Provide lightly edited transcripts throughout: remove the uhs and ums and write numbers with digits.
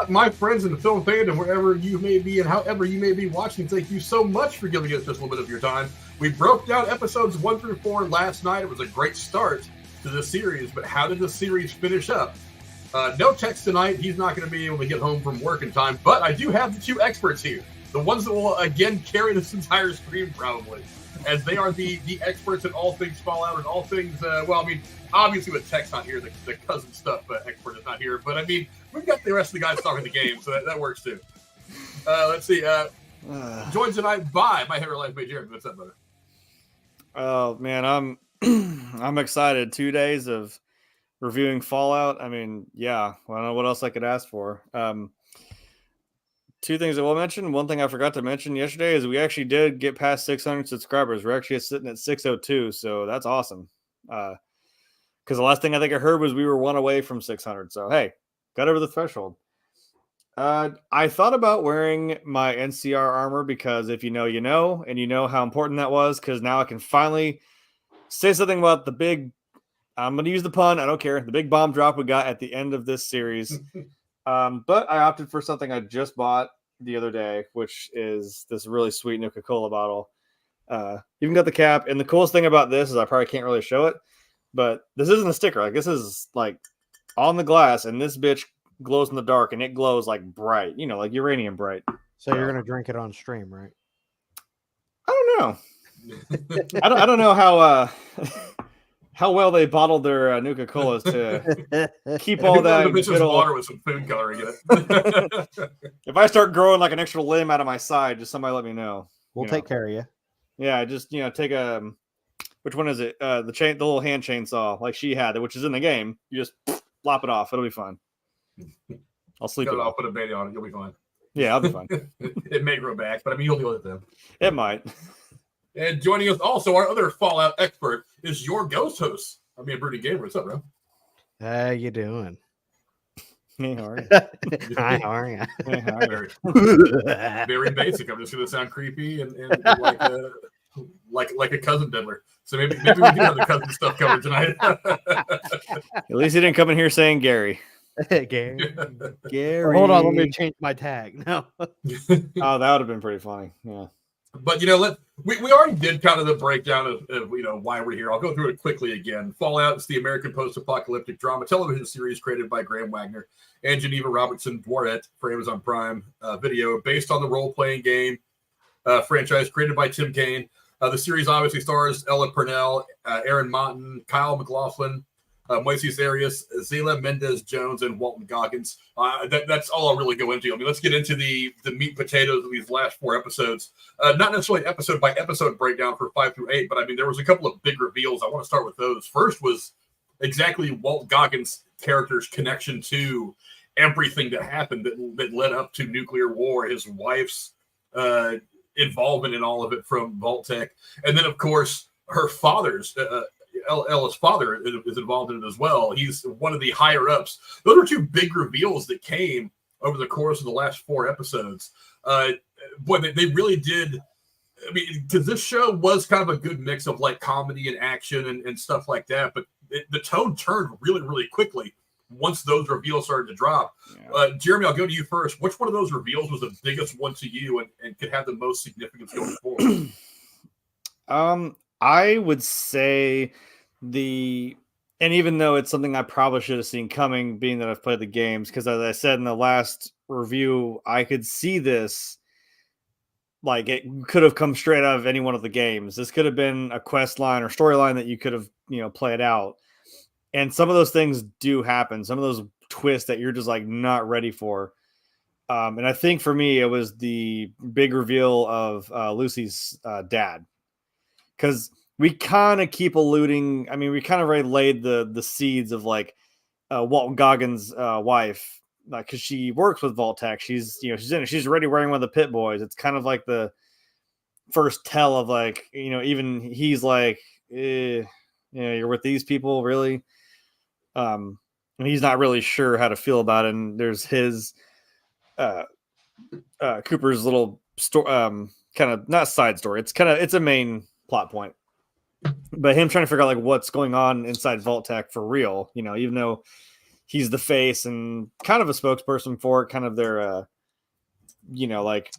My friends in the film fandom, wherever you may be and however you may be watching, thank you so much for giving us just a little bit of your time. We broke down episodes 1 through 4 last night. It was a great start to the series, but how did the series finish up? No Tex tonight. He's not going to be able to get home from work in time, but I do have the two experts here. The ones that will, again, carry this entire stream, probably, as they are the experts in all things Fallout and all things, obviously with Tex not here, the cousin stuff expert is not here, but I mean, we've got the rest of the guys talking the game, so that works too. Let's see. Joined tonight by my hair life mate, Jared. What's up, brother? Oh, man, I'm excited. 2 days of reviewing Fallout. I mean, yeah, I don't know what else I could ask for. Two things I will mention. One thing I forgot to mention yesterday is we actually did get past 600 subscribers. We're actually sitting at 602, so that's awesome. Because the last thing I think I heard was we were one away from 600. So, hey, got over the threshold. I thought about wearing my NCR armor because if you know, you know, and you know how important that was, because now I can finally say something about the big, I'm going to use the pun, I don't care, the big bomb drop we got at the end of this series. But I opted for something I just bought the other day, which is this really sweet Nuka-Cola bottle. Even got the cap. And the coolest thing about this is I probably can't really show it, but this isn't a sticker. Like, this is like on the glass, and this bitch glows in the dark, and it glows like bright, you know, like uranium bright. So you're going to drink it on stream, right? I don't know. I don't know how well they bottled their Nuka-Colas to keep all that. The bitch's water with some food coloring in it. If I start growing like an extra limb out of my side, just somebody let me know. We'll take care of you. Yeah, just take a. Which one is it? The little hand chainsaw, like she had, which is in the game. You just flop it off. It'll be fun. I'll sleep. I'll put a baby on it. You'll be fine. Yeah, I'll be fine. It may grow back, but I mean, you'll deal with it then. It might. And joining us also, our other Fallout expert is your ghost host. I mean, Broody Gamer. What's up, bro? How you doing? Hey, how are you? Hi, how are you? Hey, how are Very, very basic. I'm just going to sound creepy and like a cousin diddler. So maybe we do have the cousin stuff covered tonight. At least he didn't come in here saying Gary. Gary. Hold on, let me change my tag. No. Oh, that would have been pretty funny. Yeah. But, we already did kind of the breakdown of why we're here. I'll go through it quickly again. Fallout is the American post-apocalyptic drama television series created by Graham Wagner and Geneva Robertson Dworet for Amazon Prime Video, based on the role-playing game franchise created by Tim Kaine. The series obviously stars Ella Purnell, Aaron Monton, Kyle MacLachlan, Moises Arias, Zela Mendez-Jones, and Walton Goggins. That's all I'll really go into. I mean, let's get into the meat and potatoes of these last 4 episodes. Not necessarily episode by episode breakdown for 5 through 8, but I mean, there was a couple of big reveals. I want to start with those. First was exactly Walt Goggins' character's connection to everything that happened that led up to nuclear war, his wife's involvement in all of it from Vault-Tec. And then, of course, her father's Ella's father is involved in it as well. He's one of the higher ups. Those are 2 big reveals that came over the course of the last 4 episodes. They really did. I mean, because this show was kind of a good mix of like comedy and action and stuff like that. But the tone turned really, really quickly once those reveals started to drop. Yeah. Jeremy, I'll go to you first. Which one of those reveals was the biggest one to you and could have the most significance going forward? I would say and even though it's something I probably should have seen coming, being that I've played the games, because as I said in the last review, I could see this, like it could have come straight out of any one of the games. This could have been a quest line or storyline that you could have, played out. And some of those things do happen. Some of those twists that you're just like not ready for. And I think for me, it was the big reveal of Lucy's dad. Because we kind of keep alluding. I mean, we kind of already laid the seeds of like Walton Goggins' wife, because she works with Vault-Tec. She's in it. She's already wearing one of the Pit Boys. It's kind of like the first tell of like, even he's like, you're with these people, really. And he's not really sure how to feel about it. And there's his Cooper's little story, kind of not side story. It's a main plot point, but him trying to figure out like what's going on inside Vault-Tec for real, even though he's the face and kind of a spokesperson for it, kind of their, like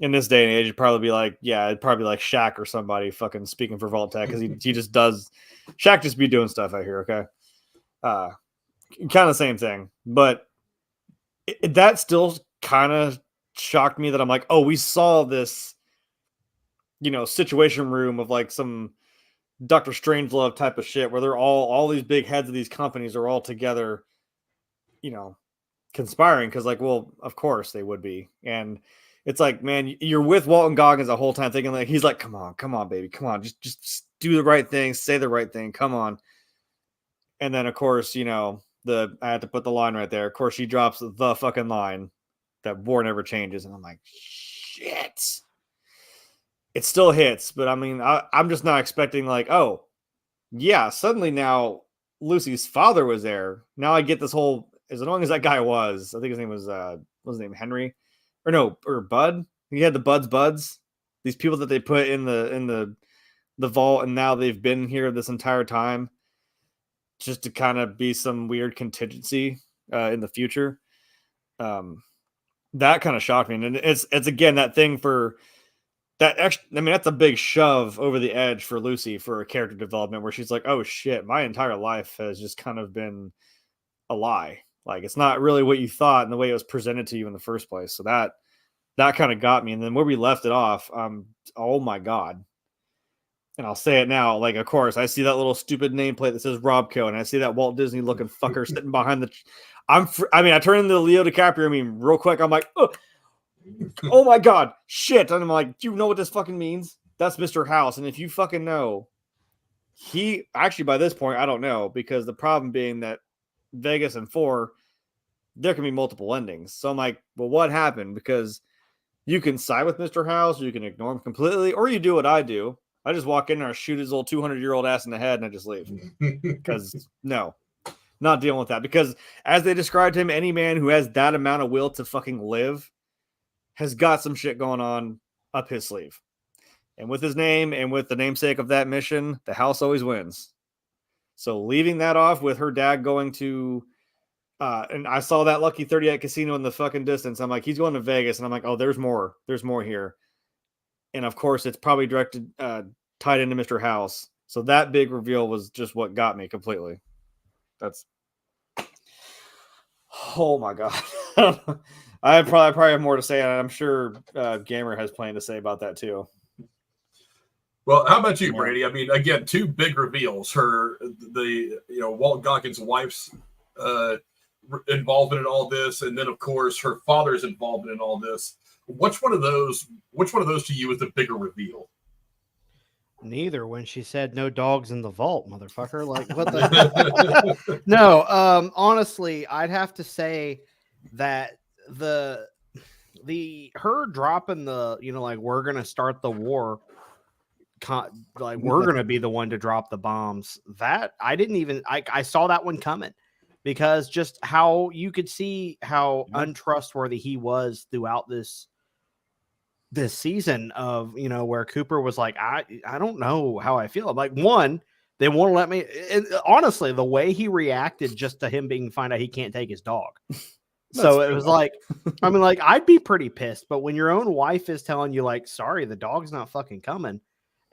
in this day and age, it'd probably be like, it'd probably be like Shaq or somebody fucking speaking for Vault-Tec because he just does. Shaq just be doing stuff out here, okay? Kind of same thing, but that still kind of shocked me that I'm like, oh, we saw this, situation room of like some Dr. Strangelove type of shit where they're all these big heads of these companies are all together, conspiring because like, well, of course they would be. And it's like, man, you're with Walton Goggins the whole time thinking like, he's like, come on, baby, come on, just do the right thing, say the right thing, come on. And then of course, I had to put the line right there. Of course, she drops the fucking line that war never changes. And I'm like, shit. It still hits, but I mean, I'm just not expecting like, oh, yeah, suddenly now Lucy's father was there. Now I get this whole, as long as that guy was, I think his name was his name Henry? Or Bud? He had the Buds. These people that they put in the vault, and now they've been here this entire time. Just to kind of be some weird contingency in the future. That kind of shocked me. And it's again, that thing for that extra, I mean, that's a big shove over the edge for Lucy for a character development where she's like, oh shit, my entire life has just kind of been a lie. Like it's not really what you thought and the way it was presented to you in the first place. So that kind of got me. And then where we left it off, oh my God. And I'll say it now, like, of course, I see that little stupid nameplate that says Robco, and I see that Walt Disney looking fucker sitting behind the. I turn into Leo DiCaprio. Real quick, I'm like, oh my God, shit. And I'm like, do you know what this fucking means? That's Mr. House. And if you fucking know, he actually, by this point, I don't know, because the problem being that Vegas and 4, there can be multiple endings. So I'm like, well, what happened? Because you can side with Mr. House, or you can ignore him completely, or you do what I do. I just walk in there, shoot his old 200-year-old ass in the head, and I just leave. Because, no, not dealing with that. Because as they described him, any man who has that amount of will to fucking live has got some shit going on up his sleeve. And with his name and with the namesake of that mission, the house always wins. So leaving that off with her dad going to, and I saw that Lucky 38 casino in the fucking distance. I'm like, he's going to Vegas. And I'm like, oh, there's more. There's more here. And of course, it's probably directed, tied into Mr. House. So that big reveal was just what got me completely. That's, oh my God. I probably have more to say, and I'm sure Gamer has plenty to say about that too. Well, how about you, Brady? I mean, again, 2 big reveals. Walt Goggins' wife's involvement in all this, and then of course her father's involvement in all this. Which one of those to you is the bigger reveal? Neither. When she said no dogs in the vault, motherfucker. Like what the No, honestly, I'd have to say that her dropping the, like we're gonna start the war, like we're gonna be the one to drop the bombs. That I saw that one coming. Because just how you could see how untrustworthy he was throughout this season of, where Cooper was like, I don't know how I feel. I'm like, one, they won't let me. And honestly, the way he reacted just to him find out he can't take his dog. So it was like, I mean, like, I'd be pretty pissed. But when your own wife is telling you, like, sorry, the dog's not fucking coming.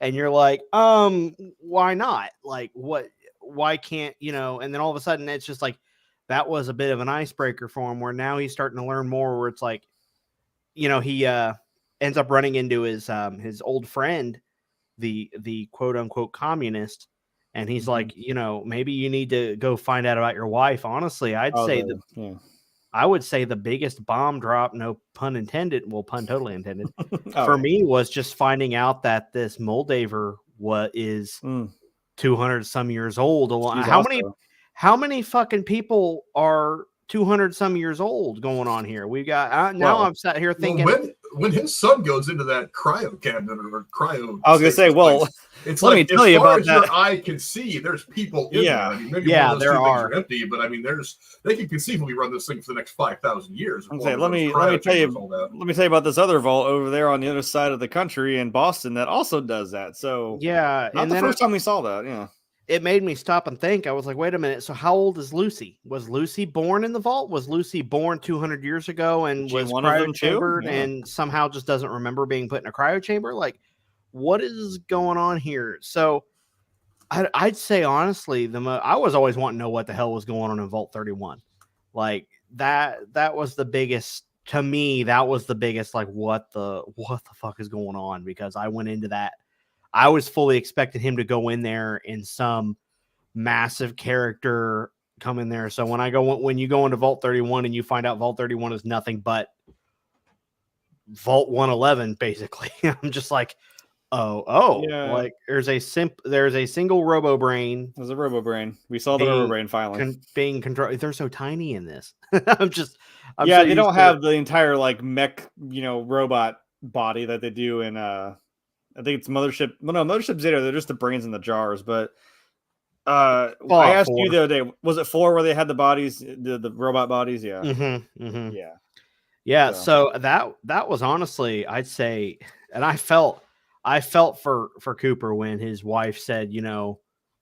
And you're like, why not? Like, what? Why can't, and then all of a sudden it's just like, that was a bit of an icebreaker for him where now he's starting to learn more where it's like, he ends up running into his old friend, the quote unquote communist. And he's like, maybe you need to go find out about your wife. Honestly, I would say the biggest bomb drop, no pun intended. Well, pun totally intended for me was just finding out that this Moldaver is 200 some years old. How many fucking people are 200 some years old going on here? We got I'm sat here thinking when his son goes into that cryo cabinet or cryo, I was gonna say, it's let me tell you about that. Your eye can see, there's people in there. I mean, maybe there are empty, but I mean, they can conceivably run this thing for the next 5,000 years. Let me tell you about this other vault over there on the other side of the country in Boston that also does that. So yeah, not the first time we saw that. Yeah. it made me stop and think. I was like, wait a minute. So how old is Lucy? Was Lucy born in the vault? Was Lucy born 200 years ago and was one of them too? cryo-chambered Yeah. and somehow just doesn't remember being put in a cryo chamber? Like, what is going on here? So I'd say honestly, I was always wanting to know what the hell was going on in Vault 31. Like that was the biggest to me. That was the biggest. Like what the fuck is going on? Because I went into that. I was fully expecting him to go in there in some massive character come in there. So when you go into Vault 31 and you find out Vault 31 is nothing but Vault 111, basically, I'm just like, Yeah. like there's a single Robo Brain. There's a Robo Brain. We saw the Robo Brain finally being controlled. They're so tiny in this. I'm yeah, so they don't have the entire like mech, robot body that they do in I think it's Mothership. Well, no, Mothership Zeta. They're just the brains in the jars. But I asked you the other day, was it 4 where they had the bodies, the robot bodies? Yeah, yeah. So that was honestly, I'd say, and I felt for Cooper when his wife said,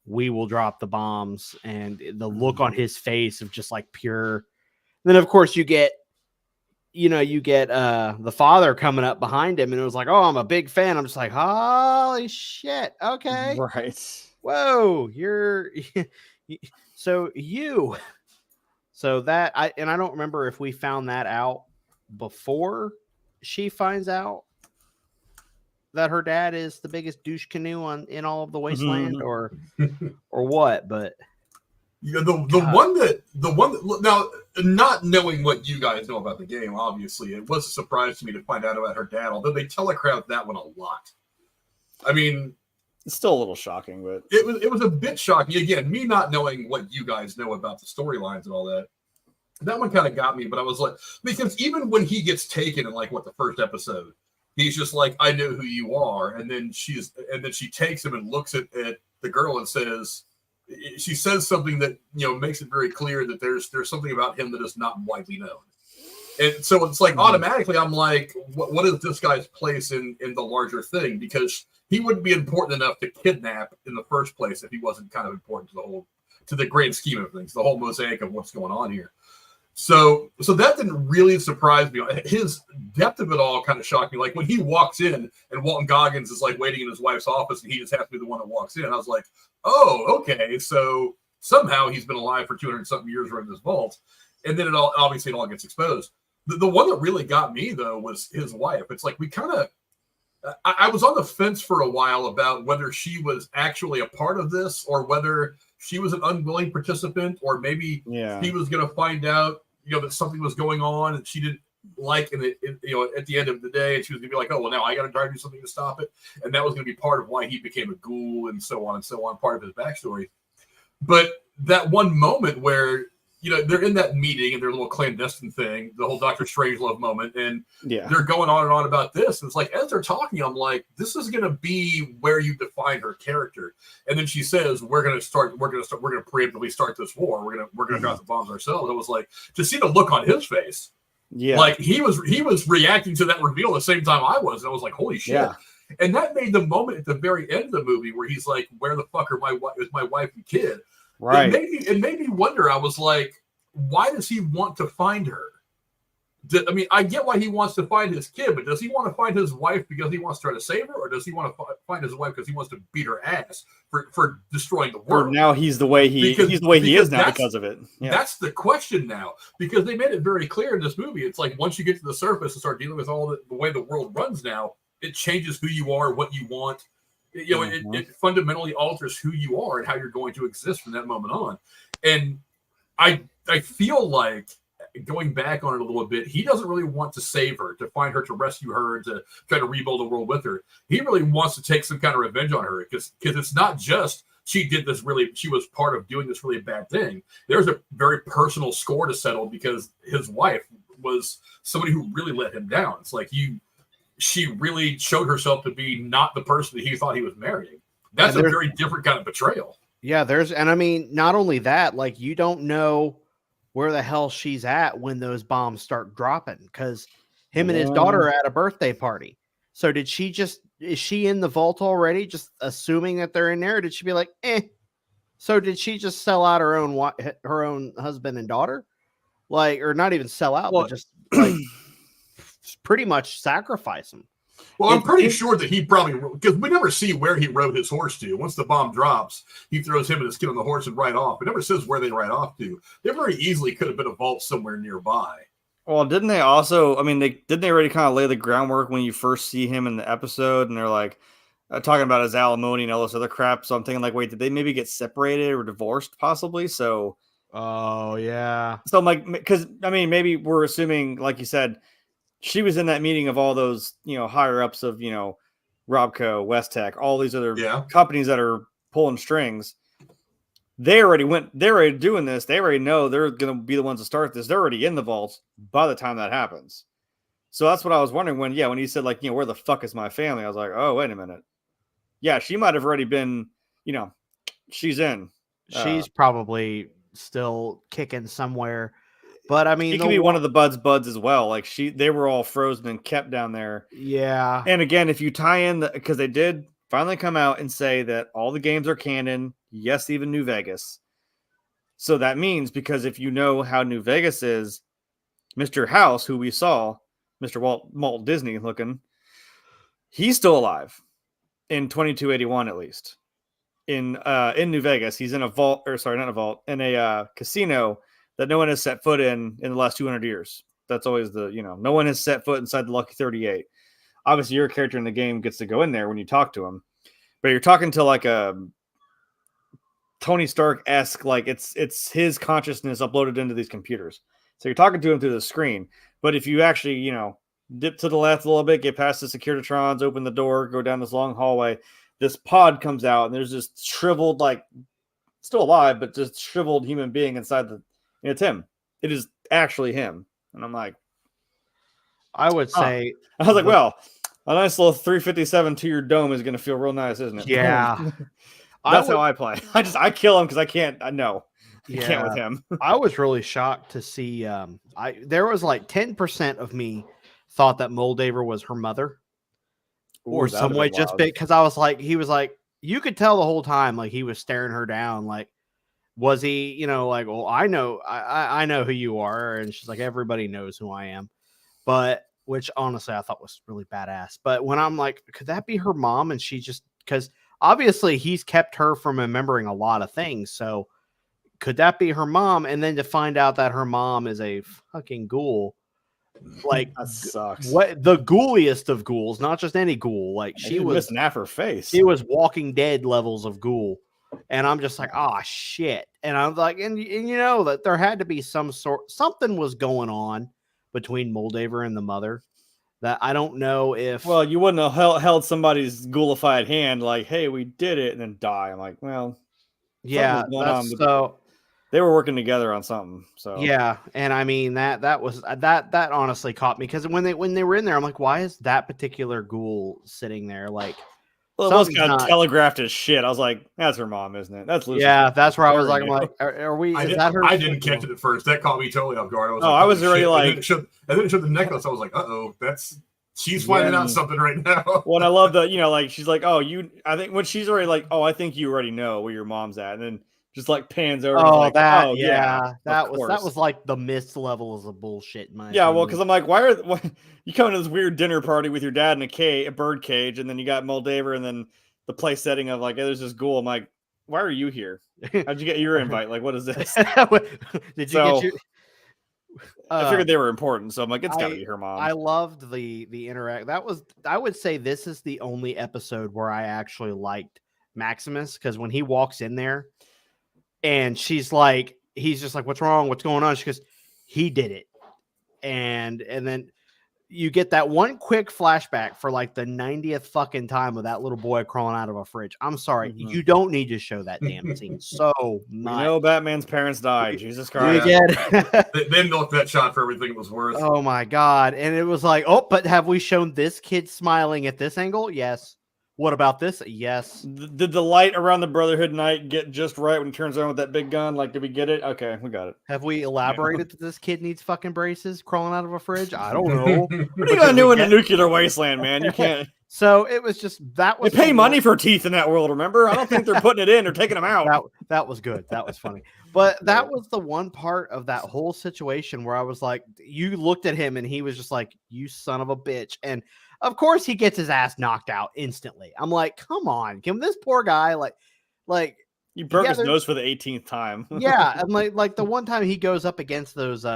we will drop the bombs, and the look on his face of just like pure. Then of course you get the father coming up behind him, and it was like, oh, I'm a big fan. I'm just like, holy shit. Okay. Right. Whoa. So that I don't remember if we found that out before she finds out that her dad is the biggest douche canoe in all of the wasteland or what, but yeah, the one that now, not knowing what you guys know about the game, obviously, it was a surprise to me to find out about her dad, although they telegraphed that one a lot. I mean, it's still a little shocking, but it was a bit shocking. Again, me not knowing what you guys know about the storylines and all that. That one kind of got me, but I was like, because even when he gets taken in like the first episode, he's just like, I know who you are, and then she takes him and looks at the girl and says. She says something that makes it very clear that there's something about him that is not widely known, and so it's like automatically I'm like, what is this guy's place in the larger thing? Because he wouldn't be important enough to kidnap in the first place if he wasn't kind of important to the grand scheme of things, the whole mosaic of what's going on here. So that didn't really surprise me. His depth of it all kind of shocked me. Like when he walks in and Walton Goggins is like waiting in his wife's office and he just has to be the one that walks in. I was like, oh, okay. So somehow he's been alive for 200 something years running this vault. And then it all gets exposed. The one that really got me though was his wife. It's like I was on the fence for a while about whether she was actually a part of this or whether she was an unwilling participant, or maybe he was going to find out, that something was going on and she didn't like, and at the end of the day, and she was going to be like, oh, well, now I got to try to do something to stop it. And that was going to be part of why he became a ghoul and so on, part of his backstory. But that one moment where, they're in that meeting and their little clandestine thing, the whole Dr. Strangelove moment, and they're going on and on about this. And it's like, as they're talking, I'm like, this is going to be where you define her character. And then she says, we're going to preemptively start this war. We're going to drop the bombs ourselves. I was like, to see the look on his face. Yeah. Like he was reacting to that reveal the same time I was. And I was like, holy shit. Yeah. And that made the moment at the very end of the movie where he's like, where the fuck is my wife and kid? Right. It made me wonder. I was like, why does he want to find her? I get why he wants to find his kid, but does he want to find his wife because he wants to try to save her, or does he want to find his wife because he wants to beat her ass for destroying the world? Or now he's the way he is now because of it. Yeah. That's the question now, because they made it very clear in this movie. It's like once you get to the surface and start dealing with all the way the world runs now, it changes who you are, what you want. It fundamentally alters who you are and how you're going to exist from that moment on. And I feel like, going back on it a little bit, he doesn't really want to save her, to find her, to rescue her, to try to rebuild the world with her. He really wants to take some kind of revenge on her, because it's not just she was part of doing this really bad thing. There's a very personal score to settle, because his wife was somebody who really let him down. It's like she really showed herself to be not the person that he thought he was marrying. That's a very different kind of betrayal. Yeah, not only that, like, you don't know where the hell she's at when those bombs start dropping, because him and his daughter are at a birthday party. So is she in the vault already, just assuming that they're in there? Or did she be like, So did she just sell out her own husband and daughter? Like, or not even sell out, Well, but just like pretty much sacrifice them. Well, I'm pretty sure that he probably, because we never see where he rode his horse to. Once the bomb drops, he throws him and his kid on the horse and ride off. It never says where they ride off to. There very easily could have been a vault somewhere nearby. Well, didn't they also? I mean, didn't they already kind of lay the groundwork when you first see him in the episode, and they're like talking about his alimony and all this other crap. So I'm thinking, like, wait, did they maybe get separated or divorced, possibly? So, oh yeah. So I'm like, because I mean, maybe we're assuming, like you said, she was in that meeting of all those, higher ups of, Robco, West Tech, all these other companies that are pulling strings. They're already doing this. They already know they're going to be the ones to start this. They're already in the vault by the time that happens. So that's what I was wondering when he said, like, where the fuck is my family? I was like, oh, wait a minute. Yeah, she might have already been, she's in. She's probably still kicking somewhere. But I mean, she could be one of the buds as well. Like they were all frozen and kept down there. Yeah. And again, if you tie in because they did finally come out and say that all the games are canon. Yes, even New Vegas. So that means, because if you know how New Vegas is, Mr. House, who we saw, Mr. Walt Disney looking, he's still alive in 2281 at least. In New Vegas, he's in a vault, or sorry, not a vault, in a casino that no one has set foot in the last 200 years. That's always no one has set foot inside the Lucky 38. Obviously, your character in the game gets to go in there when you talk to him, but you're talking to like a Tony Stark-esque, like it's his consciousness uploaded into these computers. So you're talking to him through the screen. But if you actually, dip to the left a little bit, get past the Securitrons, open the door, go down this long hallway, this pod comes out, and there's this shriveled, like, still alive, but just shriveled human being inside it's him. It is actually him. And I'm like, I would say, I was like, well, a nice little 357 to your dome is going to feel real nice, isn't it? Yeah. That's how I play. I kill him because I can't. I know. I can't with him. I was really shocked to see. There was like 10% of me thought that Moldaver was her mother, or some way, just because I was like, he was like, you could tell the whole time, like he was staring her down. Like, was he, like, well, I know who you are, and she's like, everybody knows who I am, but which honestly I thought was really badass. But when I'm like, could that be her mom? And she just, because obviously he's kept her from remembering a lot of things, so could that be her mom? And then to find out that her mom is a fucking ghoul, like, that sucks. What the ghouliest of ghouls, not just any ghoul. Like, she was missing half her face. She was Walking Dead levels of ghoul, and I'm just like, oh shit. And I'm like, and that there had to be something was going on between Moldaver and the mother that I don't know if. Well, you wouldn't have held somebody's ghoulified hand like, hey, we did it, and then die. I'm like, well, yeah, so. They were working together on something. So yeah, and I mean that honestly caught me, because when they were in there, I'm like, why is that particular ghoul sitting there? Like, well, it was kind of telegraphed as shit. I was like, that's her mom, isn't it? That's Lucy. Yeah, that's where I was like, I'm like, are we? Is that her? I didn't catch it at first. That caught me totally off guard. I was already like, and then it showed the necklace. I was like, she's finding out something right now. Well, I love that, like, she's like, oh, I think when she's already like, oh, I think you already know where your mom's at, and then just like pans over. Oh, like, that was like the mist levels of bullshit. Well, because I'm like, why you coming to this weird dinner party with your dad in a bird cage, and then you got Moldaver, and then the place setting of like, hey, there's this ghoul. I'm like, why are you here? How'd you get your invite? Like, what is this? Did you get your? I figured they were important, so I'm like, it's gotta be her mom. I loved the interact. I would say this is the only episode where I actually liked Maximus, because when he walks in there. And he's just like, what's wrong? What's going on? She goes, he did it. And then you get that one quick flashback for like the 90th fucking time of that little boy crawling out of a fridge. I'm sorry. Mm-hmm. You don't need to show that damn scene so much. You know, Batman's parents died. Jesus Christ. They milked that shot for everything it was worth. Oh my God. And it was like, oh, but have we shown this kid smiling at this angle? Yes. What about this? Yes. Did the light around the Brotherhood Night get just right when he turns around with that big gun? Like, did we get it? Okay, we got it. Have we elaborated that this kid needs fucking braces crawling out of a fridge? I don't know. What are you gonna do in a nuclear wasteland, man? You can't. So it was just that They was pay money for teeth in that world. Remember, I don't think they're putting it in or taking them out. that was good. That was funny. But that was the one part of that whole situation where I was like, you looked at him and he was just like, you son of a bitch. And of course he gets his ass knocked out instantly. I'm like, come on, can this poor guy like You broke his nose for the 18th time. yeah, and like the one time he goes up against those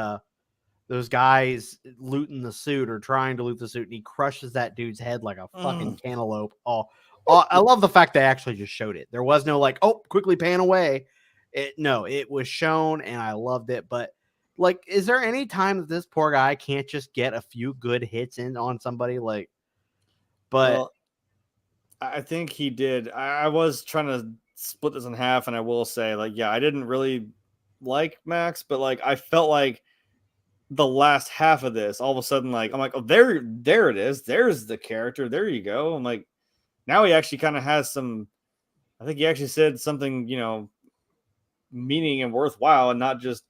guys looting the suit or trying to loot the suit, and he crushes that dude's head like a fucking cantaloupe. Oh, I love the fact they actually just showed it. There was no like, oh, quickly pan away. It was shown, and I loved it. But like, is there any time that this poor guy can't just get a few good hits in on somebody? Like, but well, I think he did. I was trying to split this in half, and I will say, like, yeah, I didn't really like Max, but like, I felt like the last half of this, all of a sudden, like, I'm like, oh, there it is. There's the character. There you go. I'm like, now he actually kind of has some. I think he actually said something, meaning and worthwhile, and not just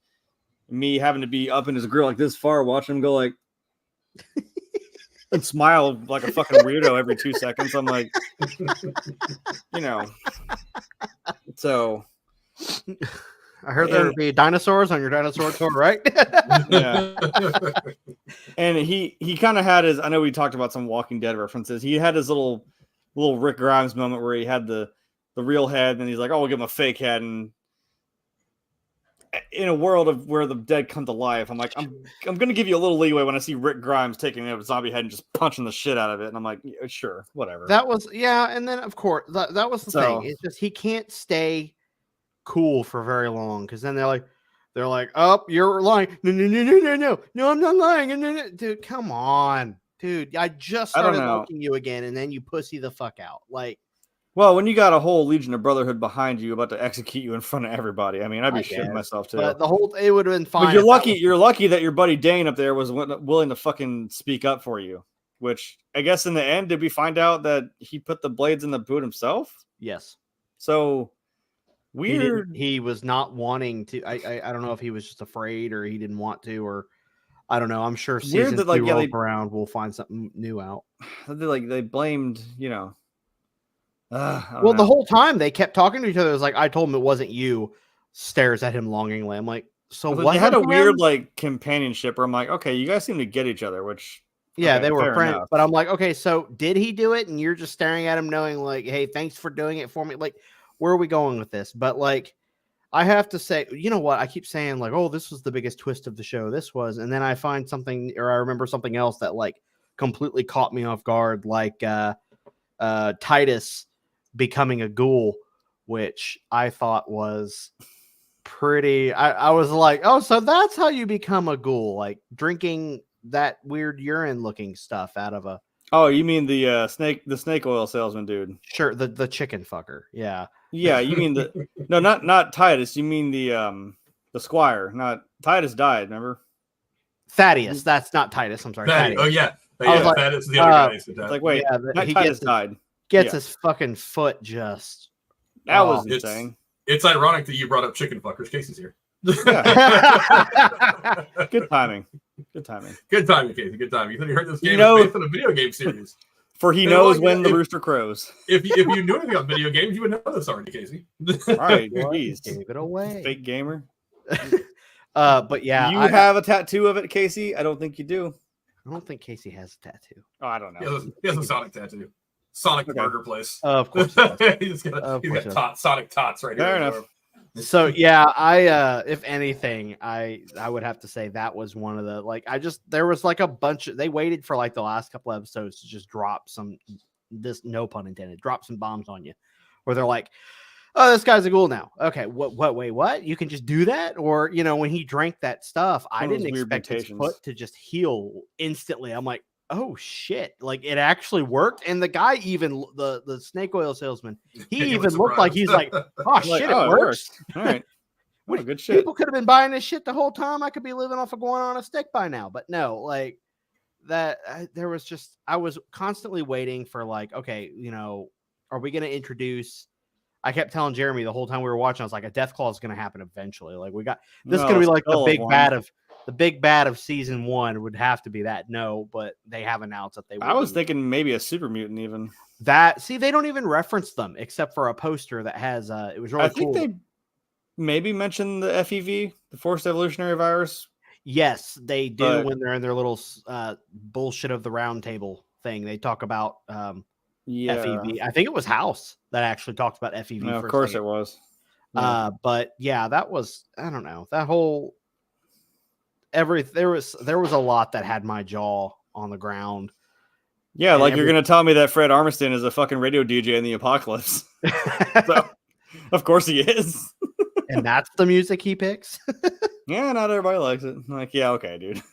me having to be up in his grill like this far, watching him go like and smile like a fucking weirdo every 2 seconds. I'm like, so I heard there would be dinosaurs on your dinosaur tour, right? Yeah. And he kind of had his, I know we talked about some Walking Dead references. He had his little Rick Grimes moment where he had the real head, and he's like, oh, we'll give him a fake head. And in a world of where the dead come to life, I'm like, I'm going to give you a little leeway when I see Rick Grimes taking a zombie head and just punching the shit out of it. And I'm like, yeah, sure, whatever. That was, yeah. And then of course that was the thing. It's just, he can't stay cool for very long, because then they're like, oh, you're lying. No, I'm not lying. Dude, come on, dude. I just started liking you again, and then you pussy the fuck out. Like, well, when you got a whole Legion of Brotherhood behind you about to execute you in front of everybody, I mean, I'd be shitting myself too. But it would have been fine. But you're lucky that your buddy Dane up there was willing to fucking speak up for you. Which I guess in the end, did we find out that he put the blades in the boot himself? Yes. So weird. He was not wanting to. I don't know if he was just afraid or he didn't want to, or I don't know. I'm sure season 2 rolls around, we'll find something new out. They blamed, well, the whole time they kept talking to each other. It was like, I told him it wasn't you. Stares at him longingly. I'm like, so what? They had a weird like companionship where I'm like, okay, you guys seem to get each other, which yeah, they were friends. Enough. But I'm like, okay, so did he do it? And you're just staring at him, knowing like, hey, thanks for doing it for me. Like, where are we going with this? But like, I have to say, you know what? I keep saying like, oh, this was the biggest twist of the show. This was, and then I find something, or I remember something else that like completely caught me off guard, like Titus becoming a ghoul, which I thought was pretty. I was like, oh, so that's how you become a ghoul, like drinking that weird urine looking stuff out of a. Oh, you mean the snake oil salesman dude? Sure, the chicken fucker. Yeah. Yeah, you mean no, not Titus. You mean the squire. Not Titus died. Remember? Thaddeus. That's not Titus. I'm sorry. Thaddeus. Oh yeah. Thaddeus is the other guy. It's like, wait, he Titus died. Gets his fucking foot just. That was insane. It's ironic that you brought up chicken fuckers. Casey's here. Yeah. Good timing. Good timing, Casey. Good timing. You heard this game is based on a video game series. For he knows when the rooster crows. If you knew anything about video games, you would know this already, Casey. All right, please. Gave it away. Fake gamer. But yeah. You have a tattoo of it, Casey? I don't think you do. I don't think Casey has a tattoo. Oh, I don't know. He has a Sonic tattoo. Sonic Burger Place. Of course. He's got Sonic Tots right here. Fair enough. So yeah, I if anything, I would have to say that was one of the there was like a bunch of, they waited for like the last couple episodes to just drop some, this no pun intended, drop some bombs on you, where they're like, oh, this guy's a ghoul now. Okay, wait, what? You can just do that? Or when he drank that stuff, I didn't expect his foot to just heal instantly. I'm like, oh shit, like it actually worked. And the guy, even the snake oil salesman, he even looked like he's like, oh shit, it works. All right. What good shit. People could have been buying this shit the whole time. I could be living off of going on a stick by now. But no, like that there was just, I was constantly waiting for like, okay, are we going to introduce, I kept telling Jeremy the whole time we were watching, I was like, a death claw is going to happen eventually. Like we got this is going to be like the big bad of the big bad of season 1 would have to be that. No, but they have announced that they will. I was thinking maybe a super mutant even. That, see, they don't even reference them except for a poster that has it was really I think cool. they maybe mentioned the FEV, the forced evolutionary virus. Yes, they do, But- when they're in their little bullshit of the round table thing. They talk about Yeah. FEV. I think it was House that actually talked about FEV. No, for of a course second. it was. Yeah. But yeah, that was, I don't know, that whole there was a lot that had my jaw on the ground. Yeah, and like you're gonna tell me that Fred Armisen is a fucking radio DJ in the apocalypse. So, of course he is. And that's the music he picks. Yeah, not everybody likes it. I'm like, yeah, okay, dude.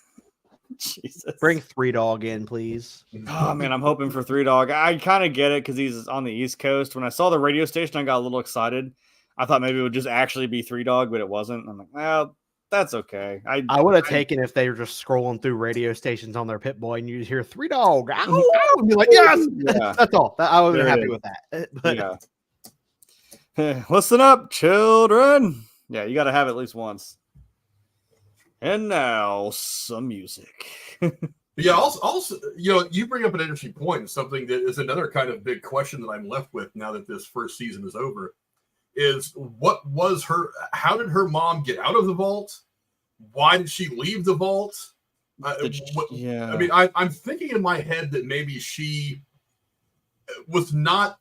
Jesus. Bring 3 Dog in, please. Oh man, I'm hoping for 3 Dog. I kind of get it because he's on the East Coast. When I saw the radio station, I got a little excited. I thought maybe it would just actually be 3 Dog, but it wasn't. I'm like, well, that's okay. I would have taken if they were just scrolling through radio stations on their Pit Boy and you just hear 3 Dog. Ow! And be like, yes, Yeah. that's all. I would have There been it happy is. with that. But Yeah. Listen up, children. Yeah, you got to have it at least once. And now some music. Yeah, also, you bring up an interesting point, and something that is another kind of big question that I'm left with now that this first season is over, is how did her mom get out of the vault? Why did she leave the vault? Yeah. I mean, I'm thinking in my head that maybe she was not,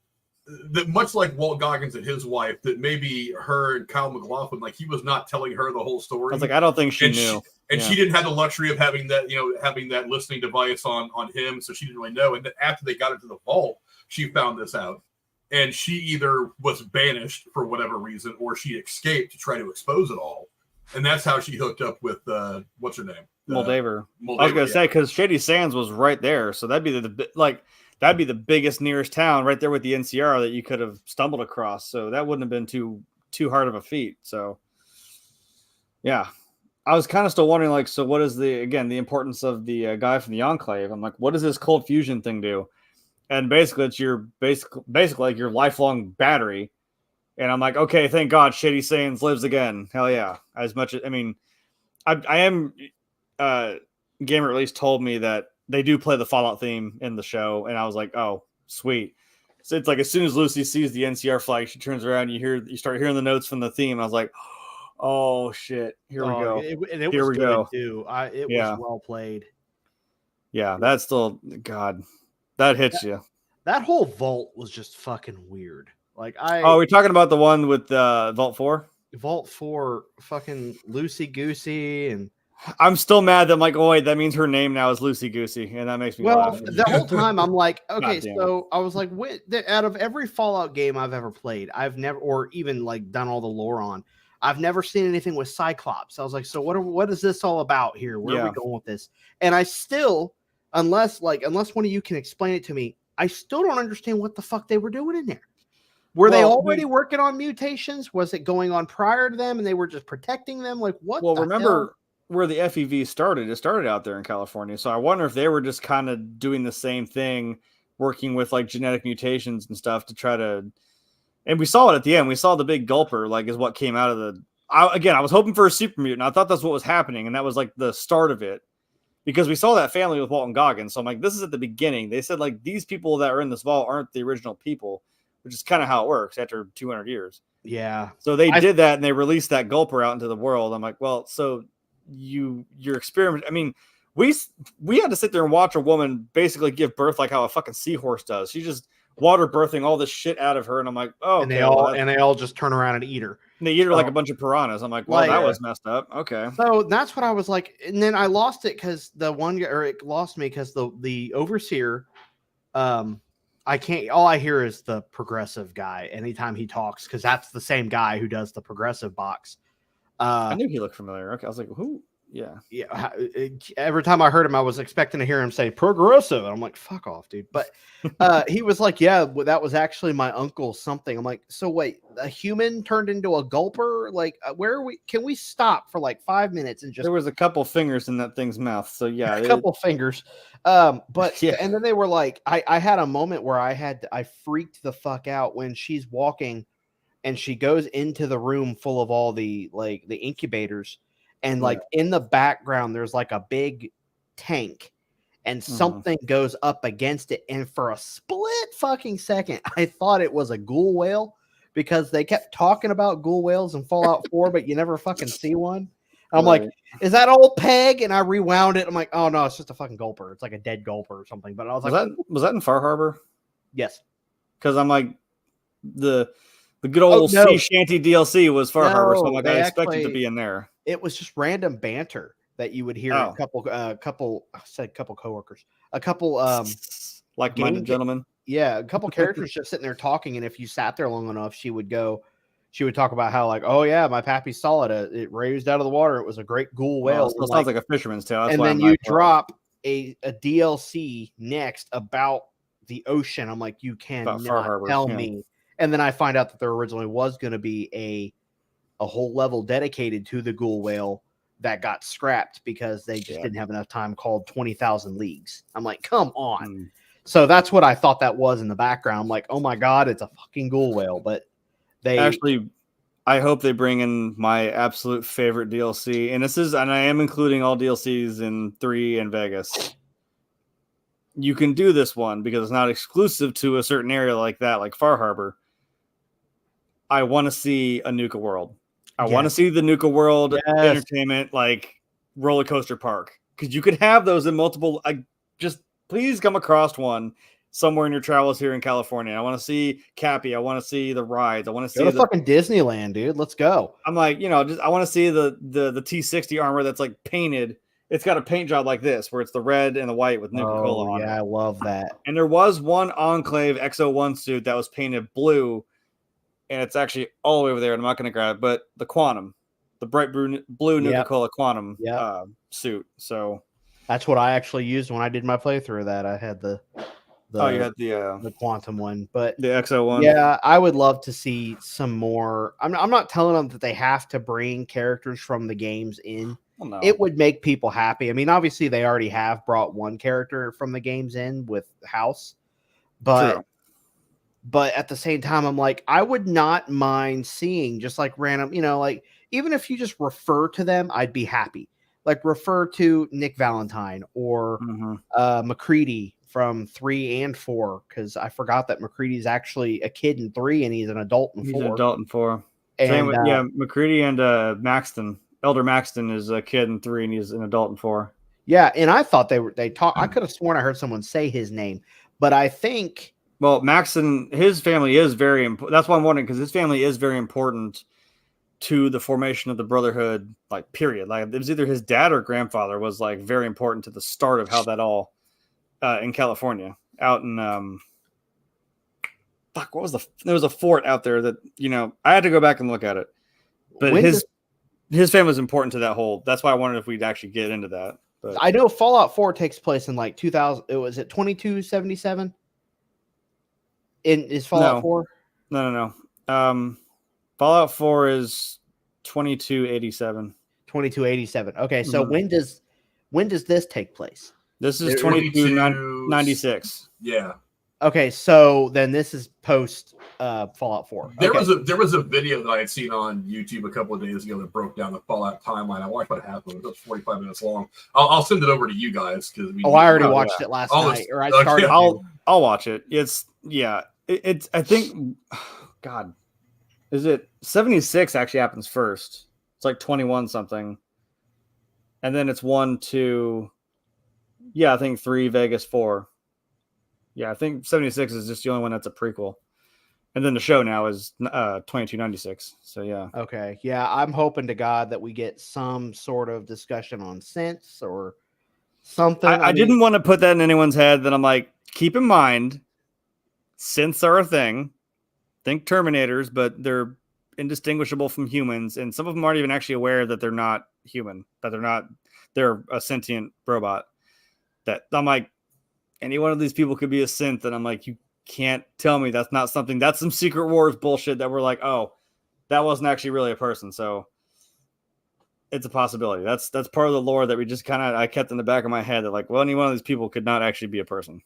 that much like Walt Goggins and his wife, that maybe her and Kyle MacLachlan, like he was not telling her the whole story. I was like, I don't think she And knew. She didn't have the luxury of having that, having that listening device on him, so she didn't really know. And then after they got into the vault, she found this out, and she either was banished for whatever reason, or she escaped to try to expose it all, and that's how she hooked up with what's her name, Moldaver. I was gonna say because Shady Sands was right there, so that'd be that'd be the biggest nearest town right there with the NCR that you could have stumbled across. So that wouldn't have been too hard of a feat. So yeah. I was kind of still wondering, like, so what is the importance of the guy from the Enclave? I'm like, what does this cold fusion thing do? And basically, it's your basically like your lifelong battery. And I'm like, okay, thank God, Shady Sands lives again. Hell yeah! As much as I mean, I am. Gamer at least told me that they do play the Fallout theme in the show, and I was like, oh, sweet. So it's like as soon as Lucy sees the NCR flag, she turns around. You start hearing the notes from the theme. I was like, oh shit! Here we go. Here we go. Too. It was well played. Yeah, that's still God. That hits you. That whole vault was just fucking weird. Like we're talking about the one with Vault 4? Vault 4, fucking Lucy Goosey, and I'm still mad that I'm like, oh wait, that means her name now is Lucy Goosey, and that makes me laugh. The whole time I'm like, okay, so I was like, out of every Fallout game I've ever played, I've never, or even like done all the lore on, I've never seen anything with Cyclops. I was like, so what is this all about here? Where are we going with this? And I still, unless one of you can explain it to me, I still don't understand what the fuck they were doing in there. Were they already working on mutations? Was it going on prior to them and they were just protecting them? Like what? Well, remember where the FEV started? It started out there in California. So I wonder if they were just kind of doing the same thing, working with like genetic mutations and stuff to try to. And we saw it at the end. We saw the big gulper, like, is what came out of the. I was hoping for a super mutant. I thought that's what was happening, and that was like the start of it. Because we saw that family with Walton Goggins. So I'm like, this is at the beginning. They said, like, these people that are in this vault aren't the original people, which is kind of how it works after 200 years. Yeah. So they did that, and they released that gulper out into the world. I'm like, well, so your experiment. I mean, we had to sit there and watch a woman basically give birth like how a fucking seahorse does. She just water birthing all this shit out of her. And I'm like, oh, and they all just turn around and eat her. And they eat her like a bunch of piranhas. I'm like, well, that was messed up. Okay. So that's what I was like. And then I lost it because it lost me because the overseer, I can't, all I hear is the progressive guy anytime he talks, because that's the same guy who does the progressive box. I knew he looked familiar. Okay. I was like, who? Yeah. Yeah. Every time I heard him, I was expecting to hear him say progressive. And I'm like, fuck off, dude. But he was like, yeah, that was actually my uncle something. I'm like, so wait, a human turned into a gulper? Like, where are we? Can we stop for like 5 minutes and just. There was a couple fingers in that thing's mouth. So yeah. A couple fingers. But yeah. And then they were like, I had a moment where I freaked the fuck out when she's walking and she goes into the room full of all the incubators. and like in the background there's like a big tank and something goes up against it, and for a split fucking second I thought it was a ghoul whale because they kept talking about ghoul whales in Fallout 4 but you never fucking see one. I'm like, is that old Peg? And I rewound it. I'm like, oh no, it's just a fucking gulper. It's like a dead gulper or something. But I was like, was that in Far Harbor? Yes. Because I'm like, the good old sea shanty DLC was Far Harbor, so I'm like, I expect it to be in there. It was just random banter that you would hear. A couple coworkers, a couple like-minded gentlemen. Yeah, a couple characters just sitting there talking, and if you sat there long enough, she would talk about how like, oh yeah, my pappy saw it. It raised out of the water. It was a great ghoul whale. It sounds like a fisherman's tale. That's and then you drop a DLC next about the ocean. I'm like, you cannot tell me. And then I find out that there originally was going to be a whole level dedicated to the ghoul whale that got scrapped because they just didn't have enough time, called 20,000 Leagues. I'm like, come on. So that's what I thought that was in the background. I'm like, oh my God, it's a fucking ghoul whale. But they actually, I hope they bring in my absolute favorite DLC. And I am including all DLCs in 3 and Vegas. You can do this one because it's not exclusive to a certain area like that, like Far Harbor. I want to see a Nuka World. I want to see the Nuka World entertainment, like roller coaster park, because you could have those in multiple. Just please come across one somewhere in your travels here in California. I want to see Cappy. I want to see the rides. I want to see the fucking Disneyland, dude. Let's go. I'm like, I want to see the T60 armor that's like painted. It's got a paint job like this, where it's the red and the white with Nuka-Cola on it. Yeah, I love that. And there was one Enclave X01 suit that was painted blue, and it's actually all the way over there. And I'm not going to grab it, but the Quantum, the bright blue Nuka-Cola Quantum suit. So that's what I actually used when I did my playthrough of that. I had the you had the Quantum one, but the XO1. Yeah, I would love to see some more. I'm not telling them that they have to bring characters from the games in. Well, no. It would make people happy. I mean, obviously they already have brought one character from the games in with House, but at the same time, I'm like, I would not mind seeing just like random, like even if you just refer to them, I'd be happy. Like refer to Nick Valentine or McCready from 3 and 4, because I forgot that McCready's actually a kid in 3 and he's an adult in 4. He's an adult in 4. And, same with McCready and Maxton. Elder Maxton is a kid in 3 and he's an adult in 4. Yeah, and I thought they talked. I could have sworn I heard someone say his name, but I think Maxton, his family is very important. That's why I'm wondering, because his family is very important to the formation of the Brotherhood. Like period. Like it was either his dad or grandfather was like very important to the start of how that all in California out in what was there was a fort out there that I had to go back and look at it, but his family was important to that whole. That's why I wondered if we'd actually get into that. But I know Fallout 4 takes place in like 2000. It was at 2277. Is Fallout 4? No. Fallout 4 is 2287. 2287. Okay, so when does this take place? This is 2296. Yeah. Okay, so then this is post Fallout 4. There was a video that I had seen on YouTube a couple of days ago that broke down the Fallout timeline. I watched about half of it. It was 45 minutes long. I'll send it over to you guys because I already watched it last night. Or I started. I'll watch it. It's I think. God, is it 76 actually happens first? It's like 21 something, and then it's 1, 2. Yeah, I think 3, Vegas 4. Yeah, I think 76 is just the only one that's a prequel. And then the show now is 2296. So, yeah. Okay. Yeah, I'm hoping to God that we get some sort of discussion on synths or something. I didn't want to put that in anyone's head. That I'm like, keep in mind, synths are a thing. Think Terminators, but they're indistinguishable from humans. And some of them aren't even actually aware that they're not human, that they're a sentient robot. That I'm like, any one of these people could be a synth, and I'm like, you can't tell me that's not something. That's some Secret Wars bullshit that we're like, oh, that wasn't actually really a person. So it's a possibility. That's part of the lore that we just I kept in the back of my head that like, well, any one of these people could not actually be a person.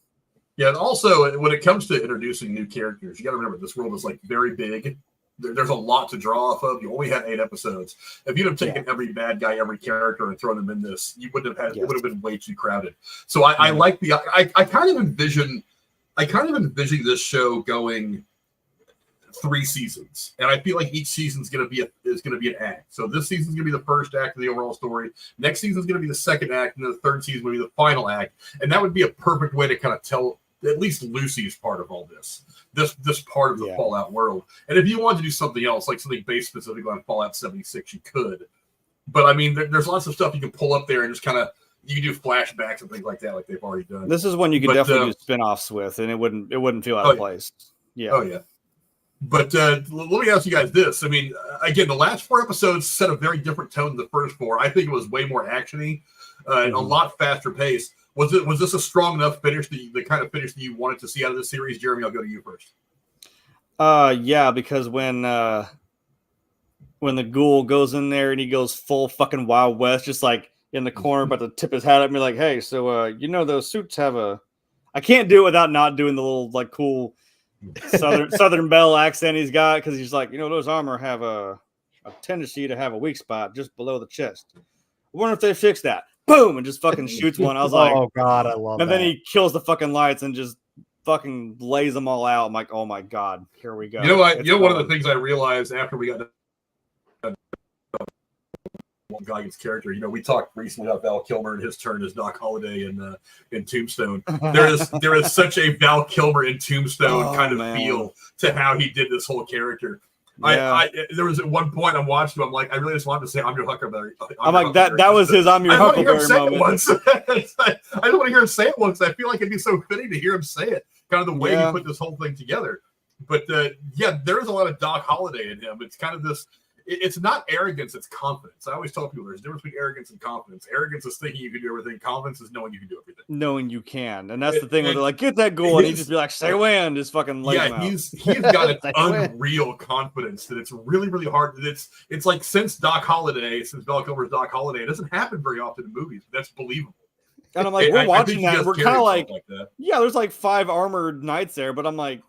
Yeah, and also when it comes to introducing new characters, you got to remember this world is like very big, there's a lot to draw off of. You only had 8 episodes. If you'd have taken every bad guy, every character, and thrown them in this, you wouldn't have had. It would have been way too crowded. So I like the. I kind of envision this show going 3 seasons, and I feel like each season's going to be an act. So this season's going to be the first act of the overall story. Next season's going to be the second act, and then the third season will be the final act. And that would be a perfect way to kind of tell at least Lucy's part of all this part of the Fallout world. And if you wanted to do something else, like something based specifically on Fallout 76, you could. But I mean, there's lots of stuff you can pull up there and just kind of you can do flashbacks and things like that, like they've already done. This is one you could definitely do spin-offs with, and it wouldn't feel out of place. Yeah. Oh yeah. But let me ask you guys this. I mean, again, the last 4 episodes set a very different tone than the first 4. I think it was way more action-y, and a lot faster pace. Was this a strong enough finish, the kind of finish that you wanted to see out of this series? Jeremy, I'll go to you first. Yeah, because when the ghoul goes in there and he goes full fucking Wild West, just like in the corner, about to tip his hat at me, like, "Hey, so those suits have a." I can't do it without not doing the little like cool Southern Belle accent he's got, because he's like, those armor have a tendency to have a weak spot just below the chest. I wonder if they fix that. Boom, and just fucking shoots one. I was like, oh god, I love and then he kills the fucking lights and just fucking lays them all out. I'm like, oh my god, here we go. You know what? One of the things I realized after we got done Goggins' character, we talked recently about Val Kilmer and his turn as Doc Holliday in Tombstone. There is such a Val Kilmer in Tombstone kind of feel to how he did this whole character. Yeah. There was at one point I'm watching him, I'm like, I really just wanted to say I'm your Huckleberry. I'm like, that was his I'm your Huckleberry moment. I don't want to hear him say it once. I feel like it'd be so fitting to hear him say it, kind of the way he put this whole thing together. But there is a lot of Doc Holliday in him. It's kind of this. It's not arrogance, it's confidence. I always tell people there's a difference between arrogance and confidence. Arrogance is thinking you can do everything. Confidence is knowing you can do everything. Knowing you can. And that's the thing where they're like, get that goal. And he just be like, say when. Just fucking lay him out. He's got an unreal confidence that it's really, really hard. It's like since Val Kilmer's Doc Holliday, it doesn't happen very often in movies. That's believable. And I'm like, we're watching that. We're kind of like there's like 5 armored knights there, but I'm like,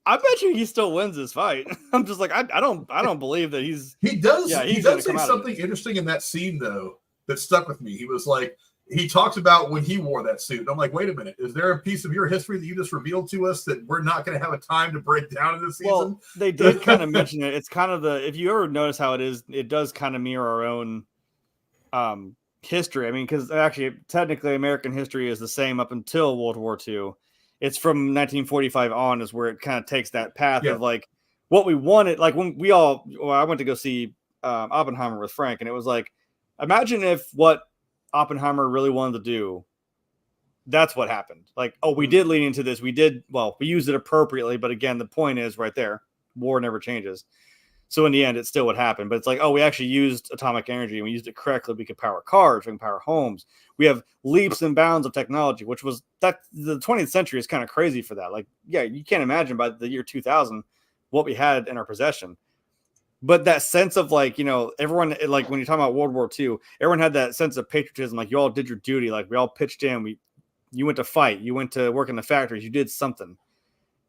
I bet you he still wins this fight. I'm just like, I don't believe that he does. Yeah, he does say something interesting in that scene though that stuck with me. He was like, he talks about when he wore that suit. And I'm like, wait a minute, is there a piece of your history that you just revealed to us that we're not going to have a time to break down in this season? Well, they did kind of mention it. It's kind of if you ever notice how it is, it does kind of mirror our own history. I mean, because actually, technically, American history is the same up until World War II. It's from 1945 on is where it kind of takes that path of like what we wanted. Like when I went to go see Oppenheimer with Frank, and it was like, imagine if what Oppenheimer really wanted to do, that's what happened. Like, we did lean into this. We used it appropriately. But again, the point is right there, war never changes. So in the end, it still would happen. But it's like, we actually used atomic energy and we used it correctly. We could power cars, we can power homes. We have leaps and bounds of technology, which was that the 20th century is kind of crazy for that. Like, you can't imagine by the year 2000 what we had in our possession. But that sense of like, everyone, like when you're talking about World War II, everyone had that sense of patriotism. Like you all did your duty. Like we all pitched in. You went to fight. You went to work in the factories. You did something.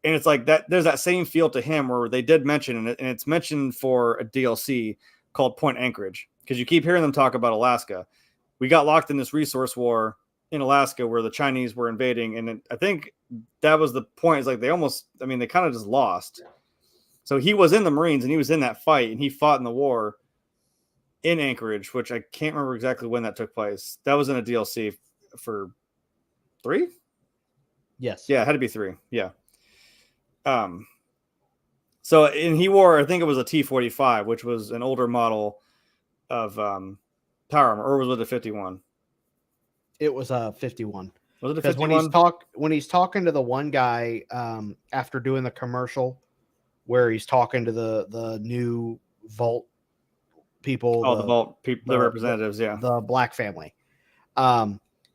And it's like that. There's that same feel to him where they did mention it, and it's mentioned for a DLC called Point Anchorage, because you keep hearing them talk about Alaska. We got locked in this resource war in Alaska where the Chinese were invading, and I think that was the point. It's like they kind of just lost. So he was in the Marines and he was in that fight and he fought in the war in Anchorage, which I can't remember exactly when that took place. That was in a DLC for 3. Yes. Yeah, it had to be 3. Yeah. So he wore, I think it was a T-45, which was an older model of power armor, or was it a 51? It was a 51. Was it a 51? When he's talking to the one guy after doing the commercial, where he's talking to the new Vault people, the Vault people, the representatives, the Black family.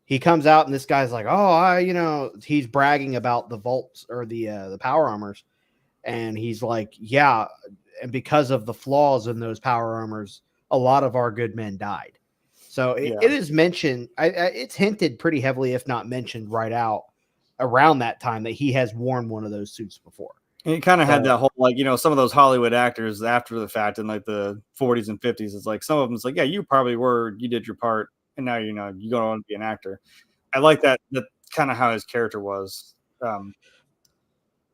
He comes out and this guy's like, he's bragging about the Vaults or the power armors. And he's like, yeah. And because of the flaws in those power armors, a lot of our good men died. So it is mentioned. It's hinted pretty heavily, if not mentioned right out around that time, that he has worn one of those suits before. And it kind of had that whole, like, some of those Hollywood actors after the fact in like the 40s and 50s. It's like some of them, it's like, yeah, you did your part, and now you go on to be an actor. I like that. That's kind of how his character was.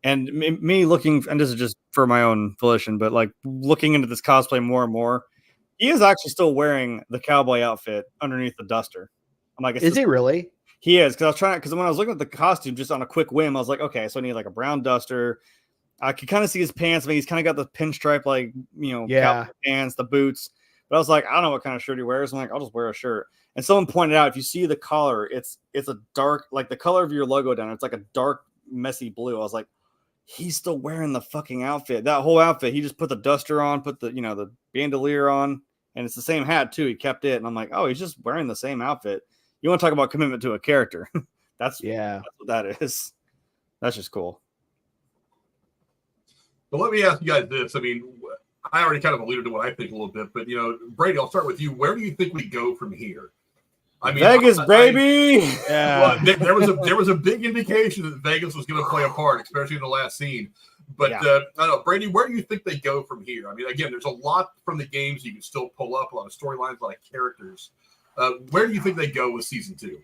And me looking, and this is just for my own volition, but like looking into this cosplay more and more, he is actually still wearing the cowboy outfit underneath the duster. I'm like, is he really? He is, because when I was looking at the costume just on a quick whim, I was like, okay, so I need like a brown duster. I could kind of see his pants. I mean, he's kind of got the pinstripe, like, cowboy pants, the boots. But I was like, I don't know what kind of shirt he wears. I'm like, I'll just wear a shirt. And someone pointed out, if you see the collar, it's a dark, like the color of your logo down. It's like a dark, messy blue. I was like, he's still wearing the fucking outfit. That whole outfit, he just put the duster on, put the, the bandolier on, and it's the same hat too. He kept it. And I'm like, oh, he's just wearing the same outfit. You want to talk about commitment to a character. That's what that is. That's just cool. But let me ask you guys this. I mean, I already kind of alluded to what I think a little bit, but Brady, I'll start with you. Where do you think we go from here? I mean, Vegas, baby. Well, there was a big indication that Vegas was going to play a part, especially in the last scene. But I don't know, Brady, where do you think they go from here? I mean, again, there's a lot from the games you can still pull up, a lot of storylines, a lot of characters. Where do you think they go with season 2?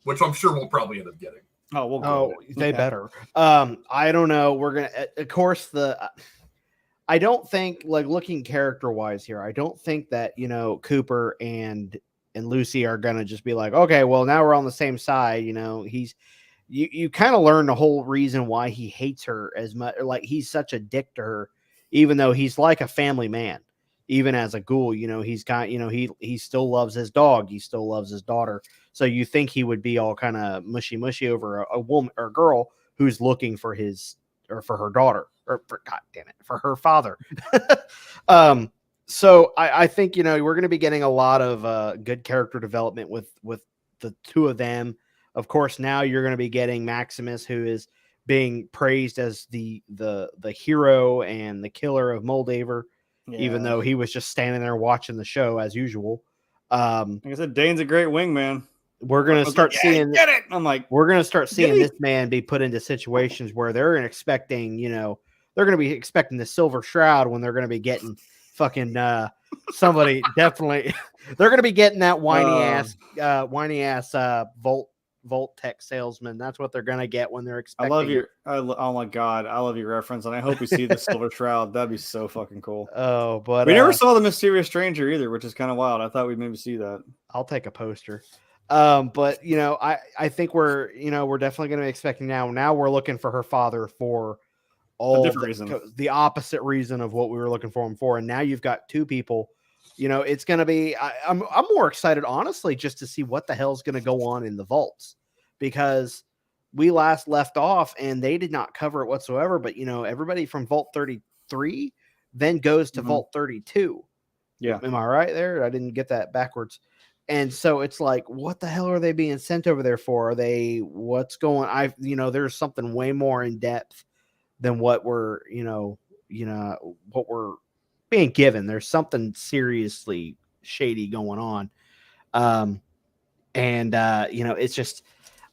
Which I'm sure we'll probably end up getting. Oh, we'll go. They better. I don't know. We're gonna, of course, I don't think, like, looking character wise here, I don't think that Cooper and Lucy are gonna just be like, okay, well, now we're on the same side. You kind of learn the whole reason why he hates her as much. Like, he's such a dick to her, even though he's like a family man. Even as a ghoul, he's got, he still loves his dog. He still loves his daughter. So you think he would be all kind of mushy over a woman or a girl who's looking for for her daughter, or God damn it, for her father. So I think, we're going to be getting a lot of good character development with the two of them. Of course, now you're going to be getting Maximus, who is being praised as the hero and the killer of Moldaver. Yeah. Even though he was just standing there watching the show as usual. Like I said, Dane's a great wingman. We're going to start seeing get it. I'm like, we're going to start seeing this man be put into situations where they're expecting, they're going to be expecting the Silver Shroud when they're going to be getting fucking somebody definitely. They're going to be getting that whiny ass Volt Tech salesman. That's what they're going to get when they're expecting. I love your. Oh my god, I love your reference, and I hope we see the Silver Shroud. That'd be so fucking cool. Oh, but we never saw the Mysterious Stranger either, which is kind of wild. I thought we'd maybe see that. I'll take a poster. But I think we're definitely going to be expecting now. Now we're looking for her father for all the opposite reason of what we were looking for him for, and now you've got two people. It's going to be, I'm more excited, honestly, just to see what the hell's going to go on in the vaults, because we last left off and they did not cover it whatsoever. But, everybody from Vault 33 then goes to Vault 32. Yeah. Am I right there? I didn't get that backwards. And so it's like, what the hell are they being sent over there for? What's going on? There's something way more in depth than what we're, what we're being given. There's something seriously shady going on. It's just,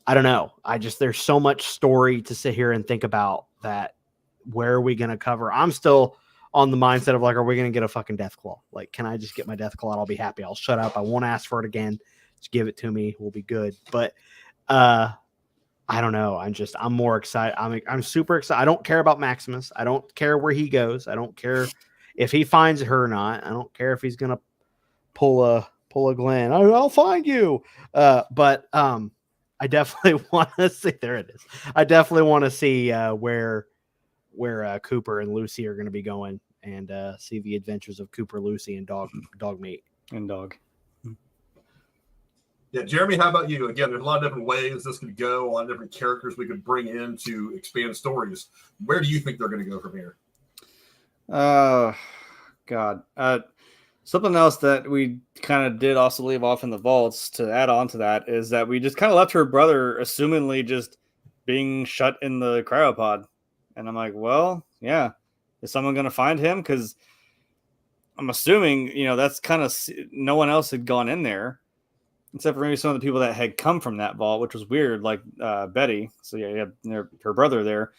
I don't know. There's so much story to sit here and think about that. Where are we going to cover? I'm still on the mindset of like, are we going to get a fucking Deathclaw? Like, can I just get my Deathclaw and I'll be happy. I'll shut up. I won't ask for it again. Just give it to me. We'll be good. But, I don't know. I'm more excited. I'm super excited. I don't care about Maximus. I don't care where he goes. I don't care if he finds her or not. I don't care if he's gonna pull a Glenn. I'll find you. But I definitely want to see. There it is. I definitely want to see where Cooper and Lucy are going to be going, and see the adventures of Cooper, Lucy, and Dogmeat and Dog. Yeah, Jeremy, how about you? Again, there's a lot of different ways this could go, a lot of different characters we could bring in to expand stories. Where do you think they're going to go from here? God. Something else that we kind of did also leave off in the vaults to add on to that is that we just kind of left her brother assumingly just being shut in the cryopod. And I'm like, well, yeah. Is someone going to find him? Because I'm assuming, that's kind of no one else had gone in there. Except for maybe some of the people that had come from that vault, which was weird, like Betty. So yeah, you have her brother there.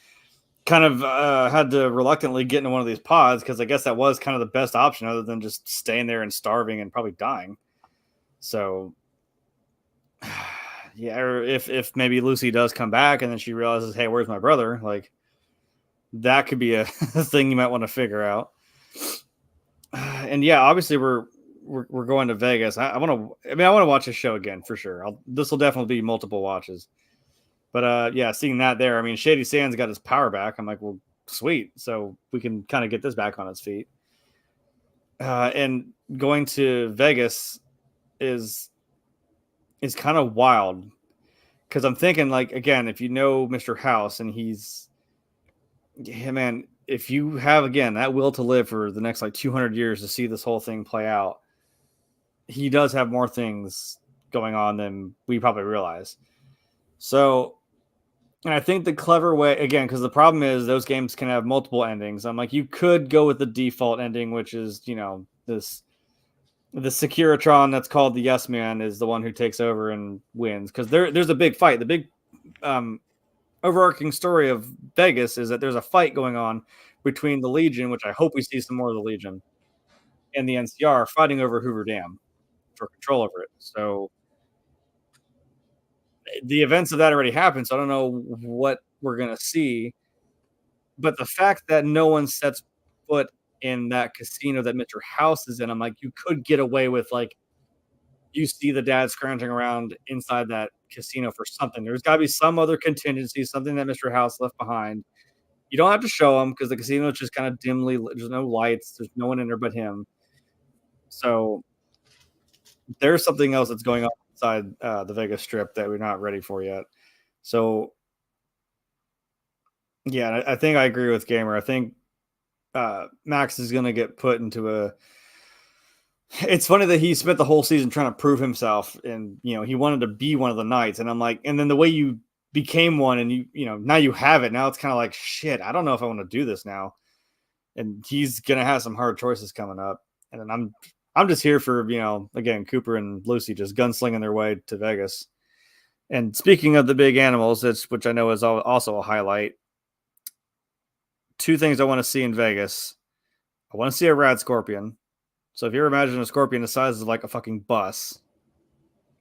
kind of had to reluctantly get into one of these pods because I guess that was kind of the best option other than just staying there and starving and probably dying. So, yeah, or if maybe Lucy does come back and then she realizes, hey, where's my brother? Like, that could be a thing you might want to figure out. And yeah, obviously we're going to Vegas. I want to watch this show again for sure. This will definitely be multiple watches. But yeah, seeing that there, I mean, Shady Sands got his power back. I'm like, well, sweet. So we can kind of get this back on its feet. And going to Vegas is kind of wild because I'm thinking, like, again, if you know Mr. House and man, if you have, again, that will to live for the next like 200 years to see this whole thing play out, he does have more things going on than we probably realize. So, and I think the clever way, again, because the problem is those games can have multiple endings. I'm like, you could go with the default ending, which is, the Securitron that's called the Yes Man is the one who takes over and wins. Because there's a big fight. The big overarching story of Vegas is that there's a fight going on between the Legion, which I hope we see some more of the Legion, and the NCR fighting over Hoover Dam for control over it. So the events of that already happened, so I don't know what we're going to see. But the fact that no one sets foot in that casino that Mr. House is in, I'm like, you could get away with, like, you see the dad scrounging around inside that casino for something. There's got to be some other contingency, something that Mr. House left behind. You don't have to show him because the casino is just kind of dimly lit. There's no lights. There's no one in there but him. So there's something else that's going on inside the Vegas Strip that we're not ready for yet. So, yeah, I think I agree with Gamer. I think Max is going to get put into a... It's funny that he spent the whole season trying to prove himself, and he wanted to be one of the knights. And I'm like, and then the way you became one, and now you have it. Now it's kind of like, shit, I don't know if I want to do this now. And he's gonna have some hard choices coming up. And then I'm just here for again, Cooper and Lucy just gunslinging their way to Vegas. And speaking of the big animals, which I know is also a highlight. Two things I want to see in Vegas. I want to see a rad scorpion. So if you imagine a scorpion the size of like a fucking bus,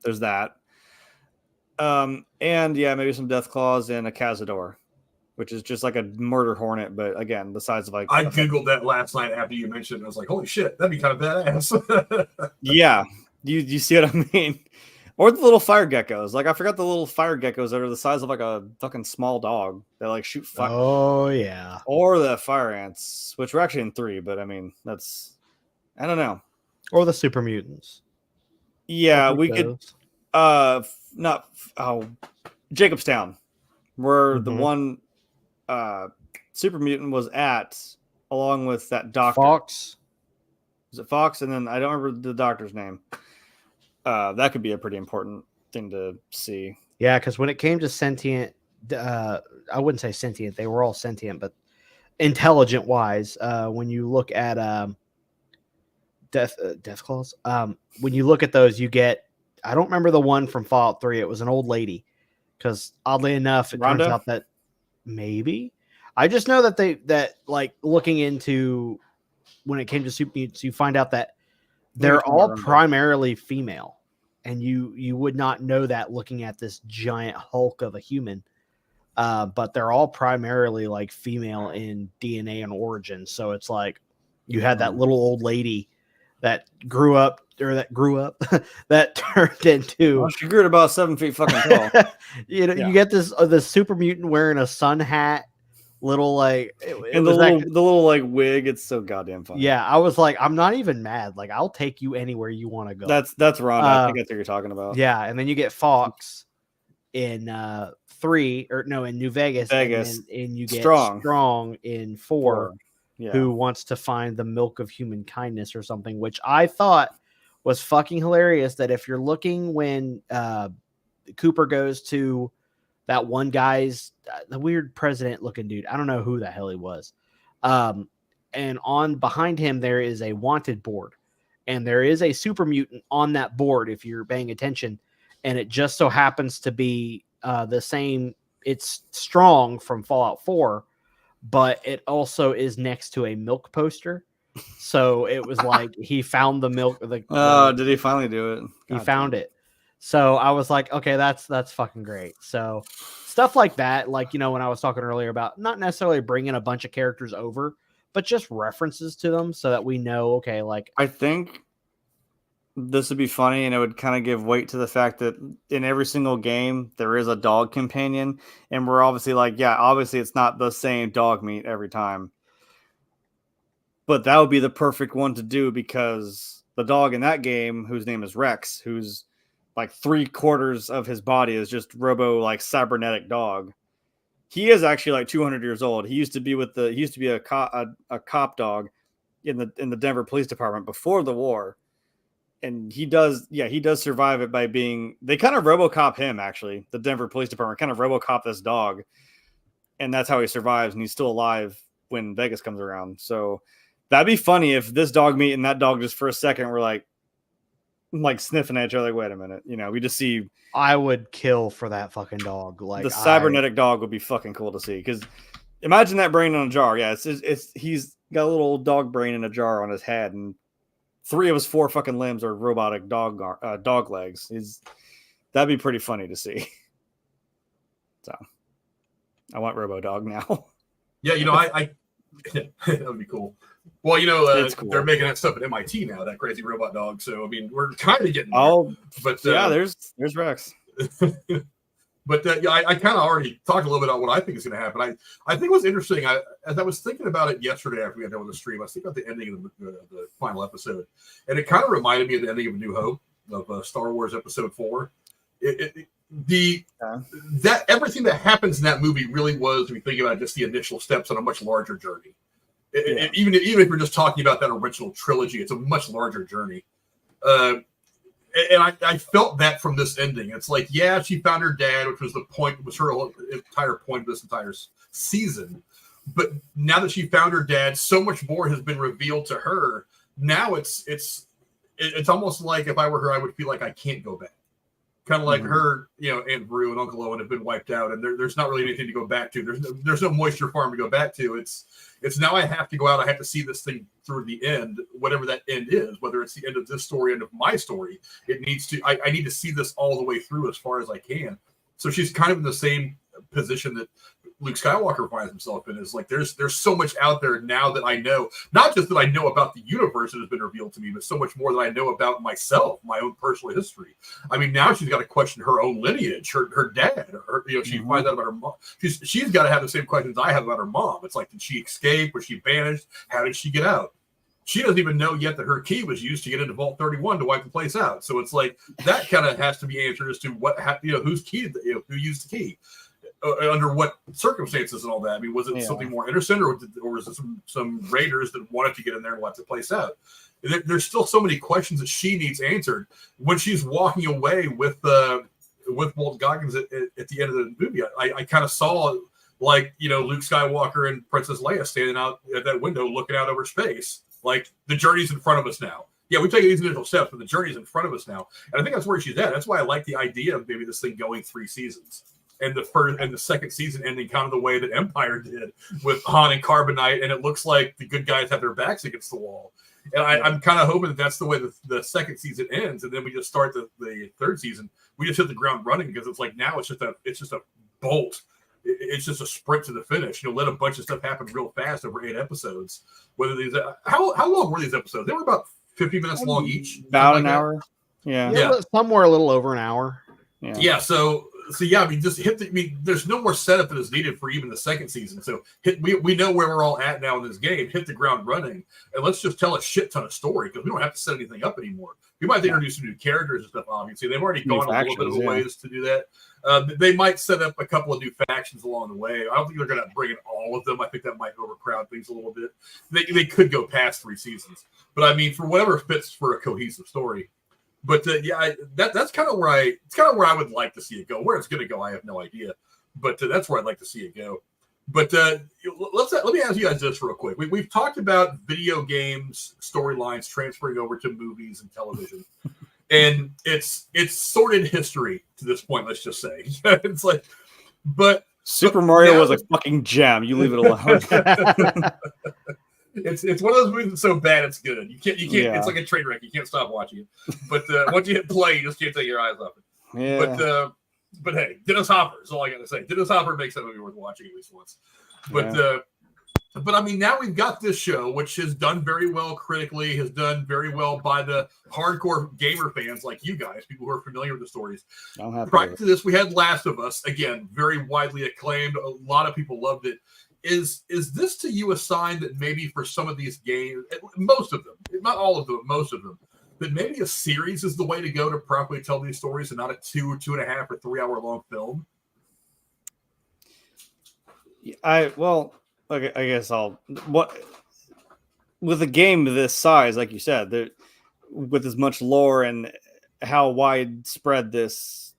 there's that. And yeah, maybe some death claws and a cazador, which is just like a murder hornet, but again, the size of like... I Googled that last night after you mentioned it, and I was like, holy shit, that'd be kind of badass. Yeah. You see what I mean? Or the little fire geckos. Like, I forgot the little fire geckos that are the size of like a fucking small dog that like shoot fire. Oh, yeah. Or the fire ants, which were actually in 3, but I mean, that's... I don't know. Or the super mutants. Yeah, we could... Jacobstown, where the one super mutant was at, along with that doctor. Fox. Is it Fox? And then I don't remember the doctor's name. That could be a pretty important thing to see. Yeah, because when it came to sentient, I wouldn't say sentient. They were all sentient, but intelligent wise, when you look at death claws, when you look at those, you get... I don't remember the one from Fallout 3. It was an old lady. Because oddly enough, it turns out that maybe... I just know that like looking into when it came to super mutants, you find out that they're all primarily female. And you would not know that looking at this giant hulk of a human. But they're all primarily like female in DNA and origin. So it's like you had that little old lady that grew up that turned into... Well, she grew at about 7 feet fucking tall. You get this super mutant wearing a sun hat, little like... And the little like wig, it's so goddamn funny. Yeah, I was like, I'm not even mad. Like, I'll take you anywhere you want to go. That's Rhonda. I think that's what you're talking about. Yeah, and then you get Fox in 3, or no, in New Vegas. And you get Strong in 4. Yeah. Who wants to find the milk of human kindness or something, which I thought was fucking hilarious. That if you're looking when Cooper goes to that one guy's, the weird president looking dude, I don't know who the hell he was. And on behind him, there is a wanted board, and there is a super mutant on that board. If you're paying attention, and it just so happens to be the same. It's Strong from Fallout 4. but it also is next to a milk poster. So it was like he found the milk. Did he finally do it? He found it. So I was like, okay, that's fucking great. So stuff like that, like, when I was talking earlier about not necessarily bringing a bunch of characters over, but just references to them so that we know, okay, like, I think this would be funny, and it would kind of give weight to the fact that in every single game there is a dog companion, and we're obviously like, yeah, obviously it's not the same dog meat every time, but that would be the perfect one to do because the dog in that game, whose name is Rex, who's like 3/4 of his body is just robo like cybernetic dog. He is actually like 200 years old. He used to be a cop dog in the Denver Police Department before the war. And he does survive it by being, they kind of RoboCop him, actually. The Denver Police Department kind of RoboCop this dog. And that's how he survives, and he's still alive when Vegas comes around. So that'd be funny if this dog meat and that dog just for a second were like sniffing at each other. Like, wait a minute. We just see. I would kill for that fucking dog. Like, the cybernetic dog would be fucking cool to see. Because imagine that brain in a jar. Yeah, it's he's got a little dog brain in a jar on his head, and 3 of his 4 fucking limbs are robotic dog legs. That'd be pretty funny to see. So I want RoboDog now. Yeah, I that would be cool. Well, cool. They're making that stuff at MIT now, that crazy robot dog. So I mean, we're kind of getting there. Oh, but yeah, there's Rex. But I kind of already talked a little bit about what I think is going to happen. I think what's interesting, as I was thinking about it yesterday after we got done with the stream, I was thinking about the ending of the final episode, and it kind of reminded me of the ending of A New Hope of Star Wars Episode 4. That everything that happens in that movie really was, if you think about it, just the initial steps on a much larger journey. Even if we're just talking about that original trilogy, it's a much larger journey. And I felt that from this ending. It's like, yeah, she found her dad, which was her entire point of this entire season. But now that she found her dad, so much more has been revealed to her. Now it's almost like if I were her, I would feel like I can't go back. Kind of like her, Aunt Rue and Uncle Owen have been wiped out, and there's not really anything to go back to. There's no moisture farm to go back to. It's now I have to go out. I have to see this thing through the end, whatever that end is, whether it's the end of this story, end of my story. It needs to. I need to see this all the way through as far as I can. So she's kind of in the same position that Luke Skywalker finds himself in. Is like there's so much out there now that I know, not just that I know about the universe that has been revealed to me, but so much more that I know about myself, my own personal history. I mean, now she's got to question her own lineage, her dad, she finds out about her mom. She's got to have the same questions I have about her mom. It's like, did she escape? Was she banished? How did she get out? She doesn't even know yet that her key was used to get into Vault 31 to wipe the place out. So it's like that kind of has to be answered as to whose key, who used the key. Under what circumstances and all that? I mean, was it something more innocent, or was it some raiders that wanted to get in there and wipe the place out? There's still so many questions that she needs answered when she's walking away with Walt Goggins at the end of the movie. I kind of saw Luke Skywalker and Princess Leia standing out at that window looking out over space. Like, the journey's in front of us now. Yeah, we've taken these initial steps, but the journey's in front of us now. And I think that's where she's at. That's why I like the idea of maybe this thing going 3 seasons. And the second season ending kind of the way that Empire did with Han and Carbonite, and it looks like the good guys have their backs against the wall. And I'm kind of hoping that that's the way the second season ends, and then we just start the third season. We just hit the ground running because it's like now it's just a bolt. It's just a sprint to the finish. Let a bunch of stuff happen real fast over 8 episodes. Whether these how long were these episodes? They were about 50 minutes long each. About an hour. Yeah. Somewhere a little over an hour. Yeah. So yeah, I mean, just hit there's no more setup that is needed for even the second season. So we know where we're all at now in this game. Hit the ground running, and let's just tell a shit ton of story because we don't have to set anything up anymore. We might introduce some new characters and stuff. Obviously, they've already gone a little bit of ways to do that. They might set up a couple of new factions along the way. I don't think they're going to bring in all of them. I think that might overcrowd things a little bit. They could go past 3 seasons, but I mean, for whatever fits for a cohesive story. But that's kind of where I would like to see it go. Where it's going to go, I have no idea. But that's where I'd like to see it go. But let me ask you guys this real quick. We've talked about video games storylines transferring over to movies and television, and it's sordid history to this point. Let's just say it's like, but Super Mario was a fucking gem. You leave it alone. It's one of those movies that's so bad it's good. You can't. Yeah. It's like a train wreck. You can't stop watching it. But once you hit play, you just can't take your eyes off it. Yeah. But hey, Dennis Hopper is all I got to say. Dennis Hopper makes that movie worth watching at least once. But I mean, now we've got this show, which has done very well critically, has done very well by the hardcore gamer fans like you guys, people who are familiar with the stories. Prior to this, we had Last of Us, again, very widely acclaimed. A lot of people loved it. Is this to you a sign that maybe for some of these games, most of them, not all of them, most of them, that maybe a series is the way to go to properly tell these stories and not a 2.5 or 3 hour long film? I guess with a game this size, like you said, with as much lore and how widespread this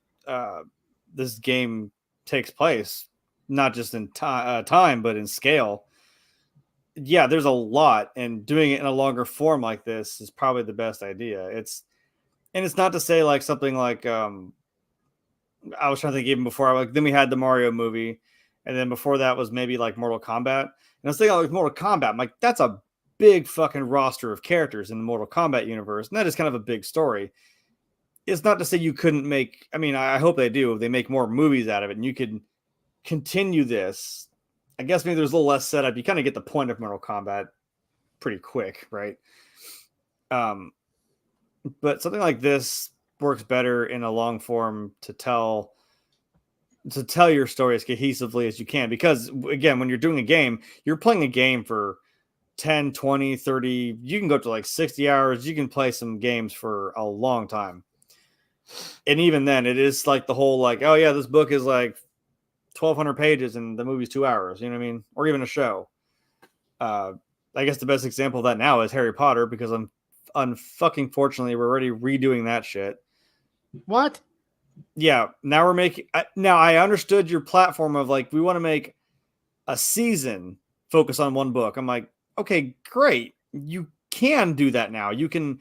game takes place, not just in time but in scale. Yeah, there's a lot, and doing it in a longer form like this is probably the best idea. It's not to say like something like I was trying to think even before. Then we had the Mario movie. And then before that was maybe like Mortal Kombat. And I was thinking like Mortal Kombat. I'm like, that's a big fucking roster of characters in the Mortal Kombat universe. And that is kind of a big story. It's not to say you couldn't make, I mean, I hope they do. They make more movies out of it and you can continue this. I guess maybe there's a little less setup. You kind of get the point of Mortal Kombat pretty quick, right? But something like this works better in a long form to tell your story as cohesively as you can, because again, when you're doing a game, you're playing a game for 10, 20, 30, you can go up to like 60 hours. You can play some games for a long time. And even then it is like the whole, like, oh yeah, this book is like 1,200 pages and the movie's 2 hours, you know what I mean? Or even a show. I guess the best example of that now is Harry Potter, because unfucking fortunately, we're already redoing that shit. What? Yeah, now we're making. Now I understood your platform of like, we want to make a season focus on one book. I'm like, okay, great. You can do that now. You can.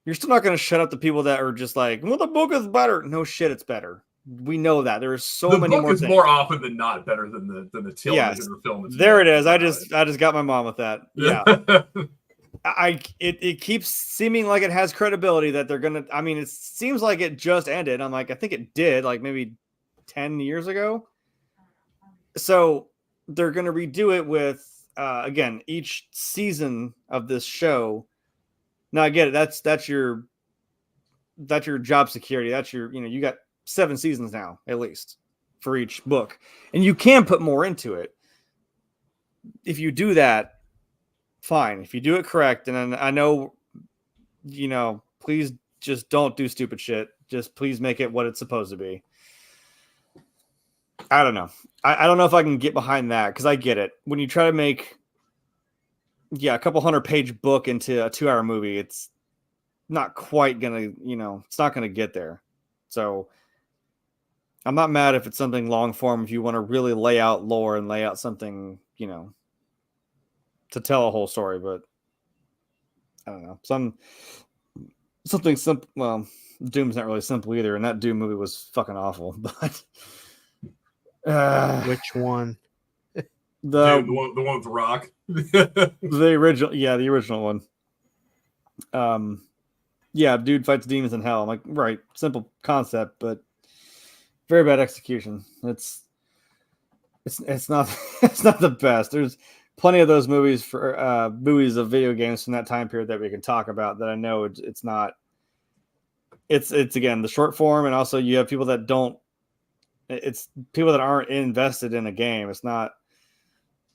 You're still not going to shut up the people that are just like, well, the book is better. No shit, it's better. We know that. There are so many more things. The book is more often than not better than the television or film. There it is. I just got my mom with that. Yeah. It keeps seeming like it has credibility that they're gonna. I mean, it seems like it just ended. I'm like, I think it did, like maybe 10 years ago. So they're gonna redo it with again each season of this show. Now I get it. That's your job security. That's your, you got 7 seasons now at least for each book, and you can put more into it if you do that. Fine. If you do it correct, and I know, please just don't do stupid shit. Just please make it what it's supposed to be. I don't know. I don't know if I can get behind that, because I get it. When you try to make, a couple 100-page book into a 2-hour movie, it's not quite gonna, it's not gonna get there. So I'm not mad if it's something long form, if you want to really lay out lore and lay out something, to tell a whole story. But I don't know, something simple. Well, Doom's not really simple either, and that Doom movie was fucking awful. But which one? The one with the Rock. The original one. Dude fights demons in hell. I'm like, right, simple concept, but very bad execution. It's not it's not the best. There's plenty of those movies for movies of video games from that time period that we can talk about that I know it's not. It's again the short form, and also you have people that don't. It's people that aren't invested in a game. It's not.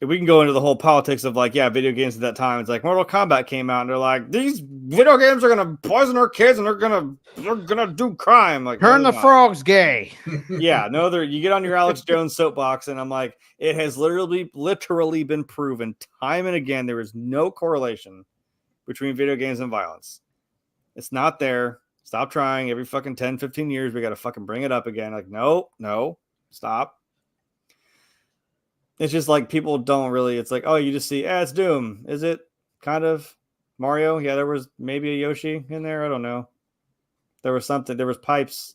We can go into the whole politics of like, video games at that time. It's like Mortal Kombat came out and they're like, these video games are gonna poison our kids and they're gonna do crime. Like, turn the frogs gay. Yeah, no, you get on your Alex Jones soapbox, and I'm like, it has literally been proven time and again there is no correlation between video games and violence. It's not there. Stop trying. Every fucking 10, 15 years, we got to fucking bring it up again. Like, no, stop. It's just like people don't really, it's like, oh, you just see, it's Doom. Is it kind of Mario? Yeah, there was maybe a Yoshi in there. I don't know. There was something. There was pipes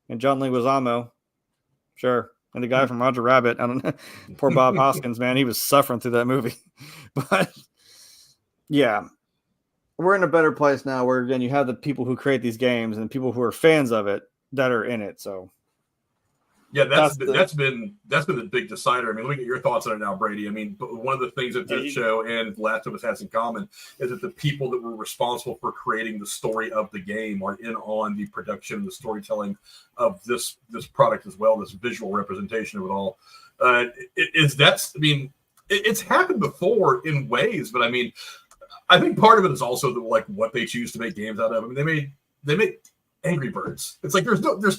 and John Leguizamo. Sure. And the guy from Roger Rabbit, I don't know, poor Bob Hoskins, man, he was suffering through that movie. But yeah, we're in a better place now where, again, you have the people who create these games and people who are fans of it that are in it. So yeah, that's been the big decider. I mean, let me get your thoughts on it now, Brady. I mean, one of the things that this show and Last of Us has in common is that the people that were responsible for creating the story of the game are in on the production, the storytelling of this product as well, this visual representation of it all. It's happened before in ways, but I mean, I think part of it is also like what they choose to make games out of. I mean, they made Angry Birds. It's like there's no they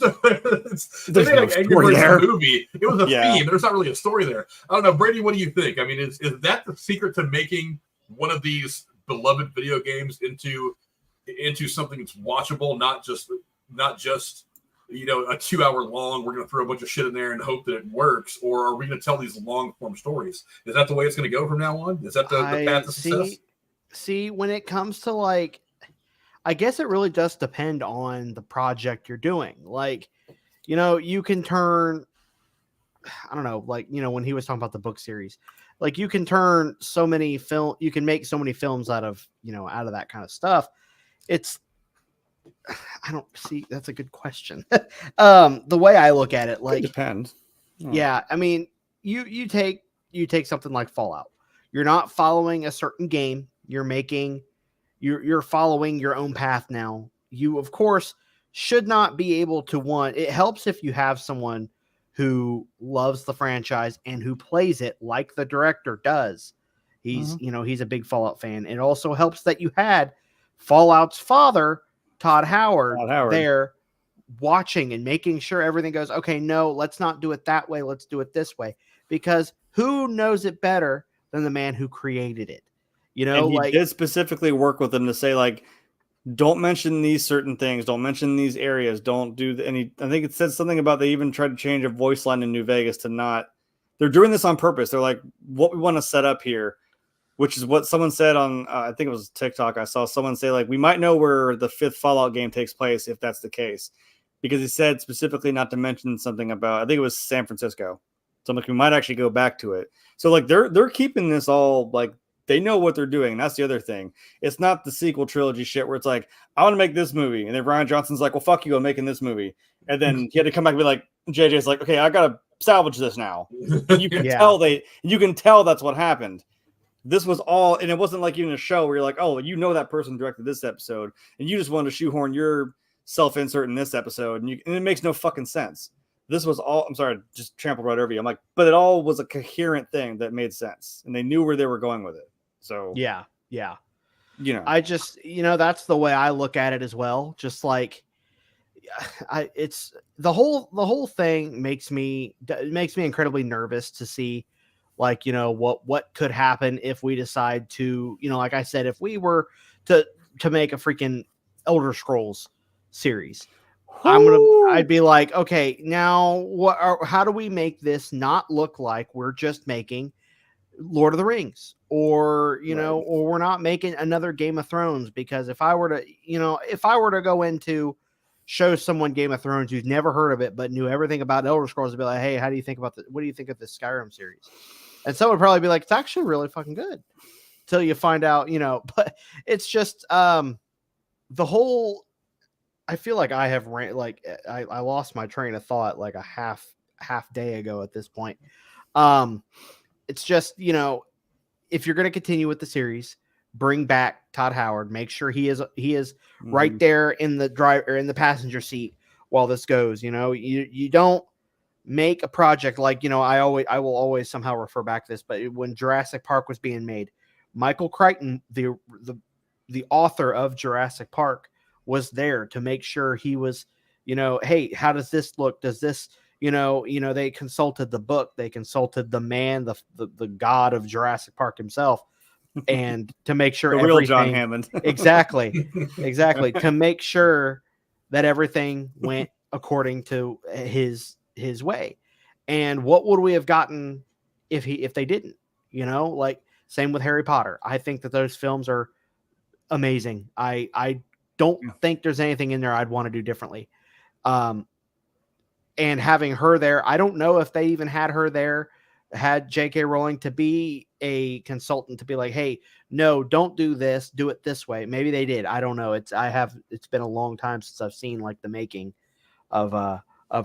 made like Angry Birds there. Movie. It was a theme. There's not really a story there. I don't know, Brady. What do you think? I mean, is that the secret to making one of these beloved video games into something that's watchable, not just a 2 hour long? We're going to throw a bunch of shit in there and hope that it works, or are we going to tell these long form stories? Is that the way it's going to go from now on? Is that the path to success? See, when it comes to like, I guess it really does depend on the project you're doing. Like, you can turn, I don't know, like, when he was talking about the book series, like you can turn you can make so many films out of that kind of stuff. I don't see, that's a good question. The way I look at it, like, it depends. Yeah. I mean, you take something like Fallout. You're not following a certain game. You're following your own path now. You, of course, should not be able to it helps if you have someone who loves the franchise and who plays it like the director does. He's a big Fallout fan. It also helps that you had Fallout's father, Todd Howard, there watching and making sure everything goes, okay, no, let's not do it that way. Let's do it this way. Because who knows it better than the man who created it? And he did specifically work with them to say, like, don't mention these certain things. Don't mention these areas. Don't do any. I think it said something about they even tried to change a voice line in New Vegas to not. They're doing this on purpose. They're like, what we want to set up here, which is what someone said on, I think it was TikTok. I saw someone say, like, we might know where the 5th Fallout game takes place if that's the case, because he said specifically not to mention something about, I think it was San Francisco. So I'm like, we might actually go back to it. So like they're keeping this all like. They know what they're doing. That's the other thing. It's not the sequel trilogy shit where it's like, I want to make this movie. And then Ryan Johnson's like, well, fuck you, I'm making this movie. And then he had to come back and be like, JJ's like, okay, I got to salvage this now. And you can tell that's what happened. This was all, and it wasn't like even a show where you're like, oh, that person directed this episode. And you just wanted to shoehorn your self-insert in this episode. And it makes no fucking sense. This was all, I'm sorry, just trampled right over you. I'm like, but it all was a coherent thing that made sense. And they knew where they were going with it. So yeah. I just, that's the way I look at it as well. Just like, it's the whole thing makes me incredibly nervous to see, like, what could happen if we decide to, like I said, if we were to make a freaking Elder Scrolls series, I'd be like, okay, now how do we make this not look like we're just making Lord of the Rings, or or we're not making another Game of Thrones? Because if I were to go into show someone Game of Thrones who's never heard of it but knew everything about Elder Scrolls, to be like, hey, what do you think of the Skyrim series? And someone would probably be like, it's actually really fucking good, till you find out, but it's just the whole. I feel like I have I lost my train of thought like a half day ago at this point. It's just, if you're going to continue with the series, bring back Todd Howard, make sure he is right there in the passenger seat while this goes. You don't make a project like, I will always somehow refer back to this, but when Jurassic Park was being made, Michael Crichton, the author of Jurassic Park, was there to make sure he was, hey, how does this look? Does this, they consulted the book, they consulted the man, the god of Jurassic Park himself, and to make sure the real John Hammond. exactly, to make sure that everything went according to his way. And what would we have gotten if they didn't? Like same with Harry Potter. I think that those films are amazing. I don't think there's anything in there I'd want to do differently. And and having her there, I don't know if they even had her there, had J.K. Rowling to be a consultant to be like, hey, no, don't do this, do it this way. Maybe they did. I don't know. It's been a long time since I've seen like the making of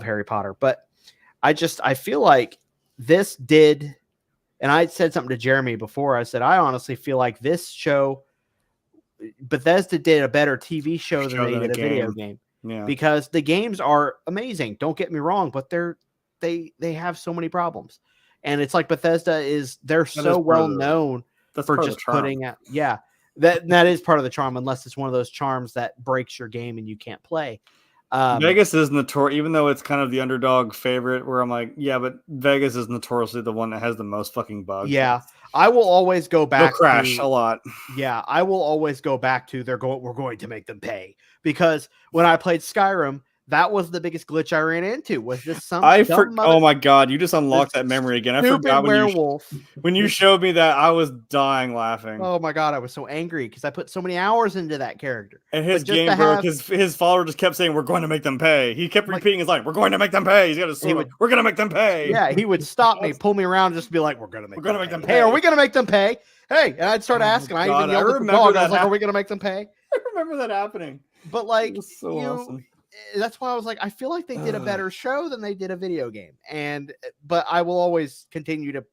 Harry Potter, but I feel like this did, and I said something to Jeremy before. I said, I honestly feel like this show, Bethesda did a better TV show than they did a video game. Yeah. Because the games are amazing. Don't get me wrong, but they have so many problems. And it's like Bethesda they're so well known for just putting out. Yeah. That is part of the charm, unless it's one of those charms that breaks your game and you can't play. Vegas is notorious, even though it's kind of the underdog favorite, where I'm like, yeah, but Vegas is notoriously the one that has the most fucking bugs. Yeah. I will always go back. They'll crash a lot. Yeah, I will always go back to we're going to make them pay, because when I played Skyrim, that was the biggest glitch I ran into. Was this oh my god, you just unlocked that memory again. I forgot when you showed me that. I was dying laughing. Oh my god, I was so angry because I put so many hours into that character. And his game broke. His follower just kept saying, "We're going to make them pay." He kept repeating his line, "We're going to make them pay." He's got a sword. We're going to make them pay. Yeah, he would stop me, pull me around, and just be like, "We're going to make them pay. Hey, are we going to make them pay? Hey," and I'd start asking. I even yelled at the dog. I was like, "Are we going to make them pay?" I remember that happening. But like, so awesome. That's why I was like, I feel like they did a better show than they did a video game. But I will always continue to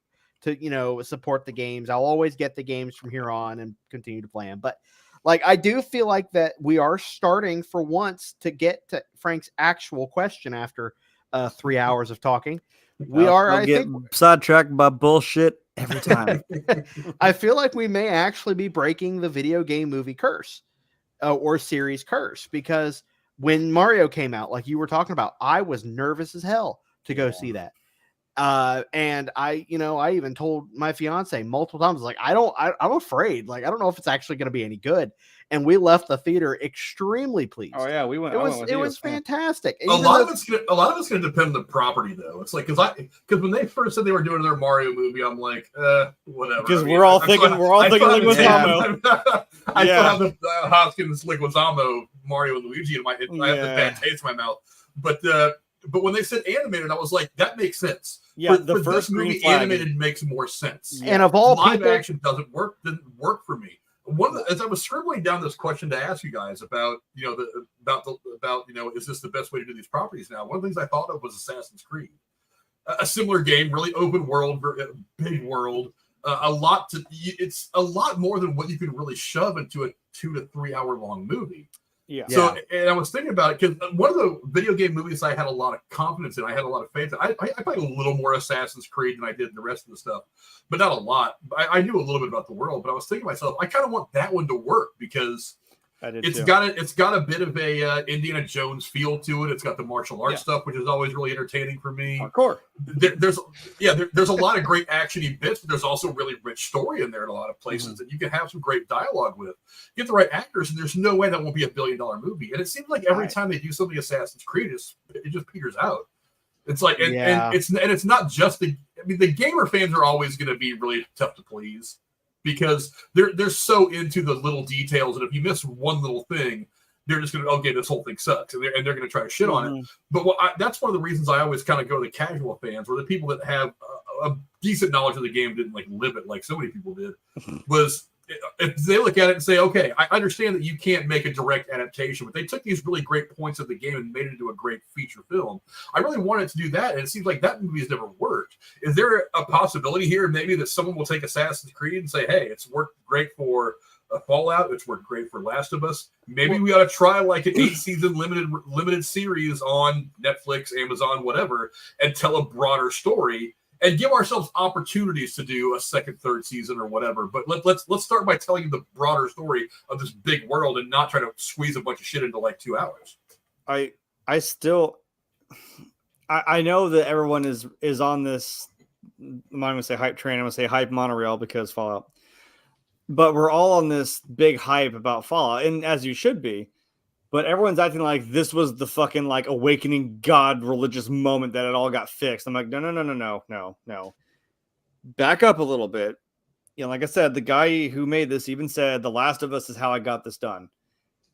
support the games. I'll always get the games from here on and continue to play them. But like, I do feel like that we are starting for once to get to Frank's actual question after 3 hours of talking. I think, sidetracked by bullshit every time. I feel like we may actually be breaking the video game movie curse or series curse, because when Mario came out, like you were talking about, I was nervous as hell to go see that. And I even told my fiance multiple times, like, I'm afraid, like, I don't know if it's actually going to be any good. And we left the theater extremely pleased. Oh yeah, we went. It was fantastic. A lot of it's going to depend on the property, though. It's like because when they first said they were doing their Mario movie, I'm like, whatever. Because we're all thinking Leguizamo. I still have the Hoskins Leguizamo Mario and Luigi in my head. I have the bad taste in my mouth. But when they said animated, I was like, that makes sense. Yeah, the first movie animated makes more sense. And of all live action didn't work for me. As I was scribbling down this question to ask you guys about, is this the best way to do these properties now? One of the things I thought of was Assassin's Creed, a similar game, really open world, big world, it's a lot more than what you can really shove into a 2 to 3 hour long movie. Yeah. So, and I was thinking about it because one of the video game movies I had a lot of confidence in, I had a lot of faith in. I played a little more Assassin's Creed than I did the rest of the stuff, but not a lot. I knew a little bit about the world, but I was thinking to myself, I kind of want that one to work because it's got a bit of a Indiana Jones feel to it. It's got the martial arts stuff, which is always really entertaining for me. Hardcore. There's a lot of great actiony bits, but there's also really rich story in there in a lot of places that you can have some great dialogue with. Get the right actors, and there's no way that won't be $1 billion movie. And it seems like every time they do something Assassin's Creed, it just peters out. It's like, and it's not just the gamer fans are always going to be really tough to please, because they're so into the little details, and if you miss one little thing, they're just going to, this whole thing sucks, and they're going to try to shit on it. But that's one of the reasons I always kind of go to the casual fans, or the people that have a decent knowledge of the game, didn't like live it like so many people did, was if they look at it and say, okay, I understand that you can't make a direct adaptation, but they took these really great points of the game and made it into a great feature film. I really wanted to do that, and it seems like that movie has never worked. Is there a possibility here maybe that someone will take Assassin's Creed and say, hey, it's worked great for Fallout, it's worked great for Last of Us, maybe we ought to try like an 8-season limited series on Netflix, Amazon, whatever, and tell a broader story and give ourselves opportunities to do a second, third season or whatever. But let's start by telling you the broader story of this big world and not try to squeeze a bunch of shit into like 2 hours. I know that everyone is on this, I'm not going to say hype train, I'm going to say hype monorail because Fallout. But we're all on this big hype about Fallout, and as you should be. But everyone's acting like this was the fucking like awakening God religious moment that it all got fixed. I'm like, no. Back up a little bit. Like I said, the guy who made this even said, The Last of Us is how I got this done.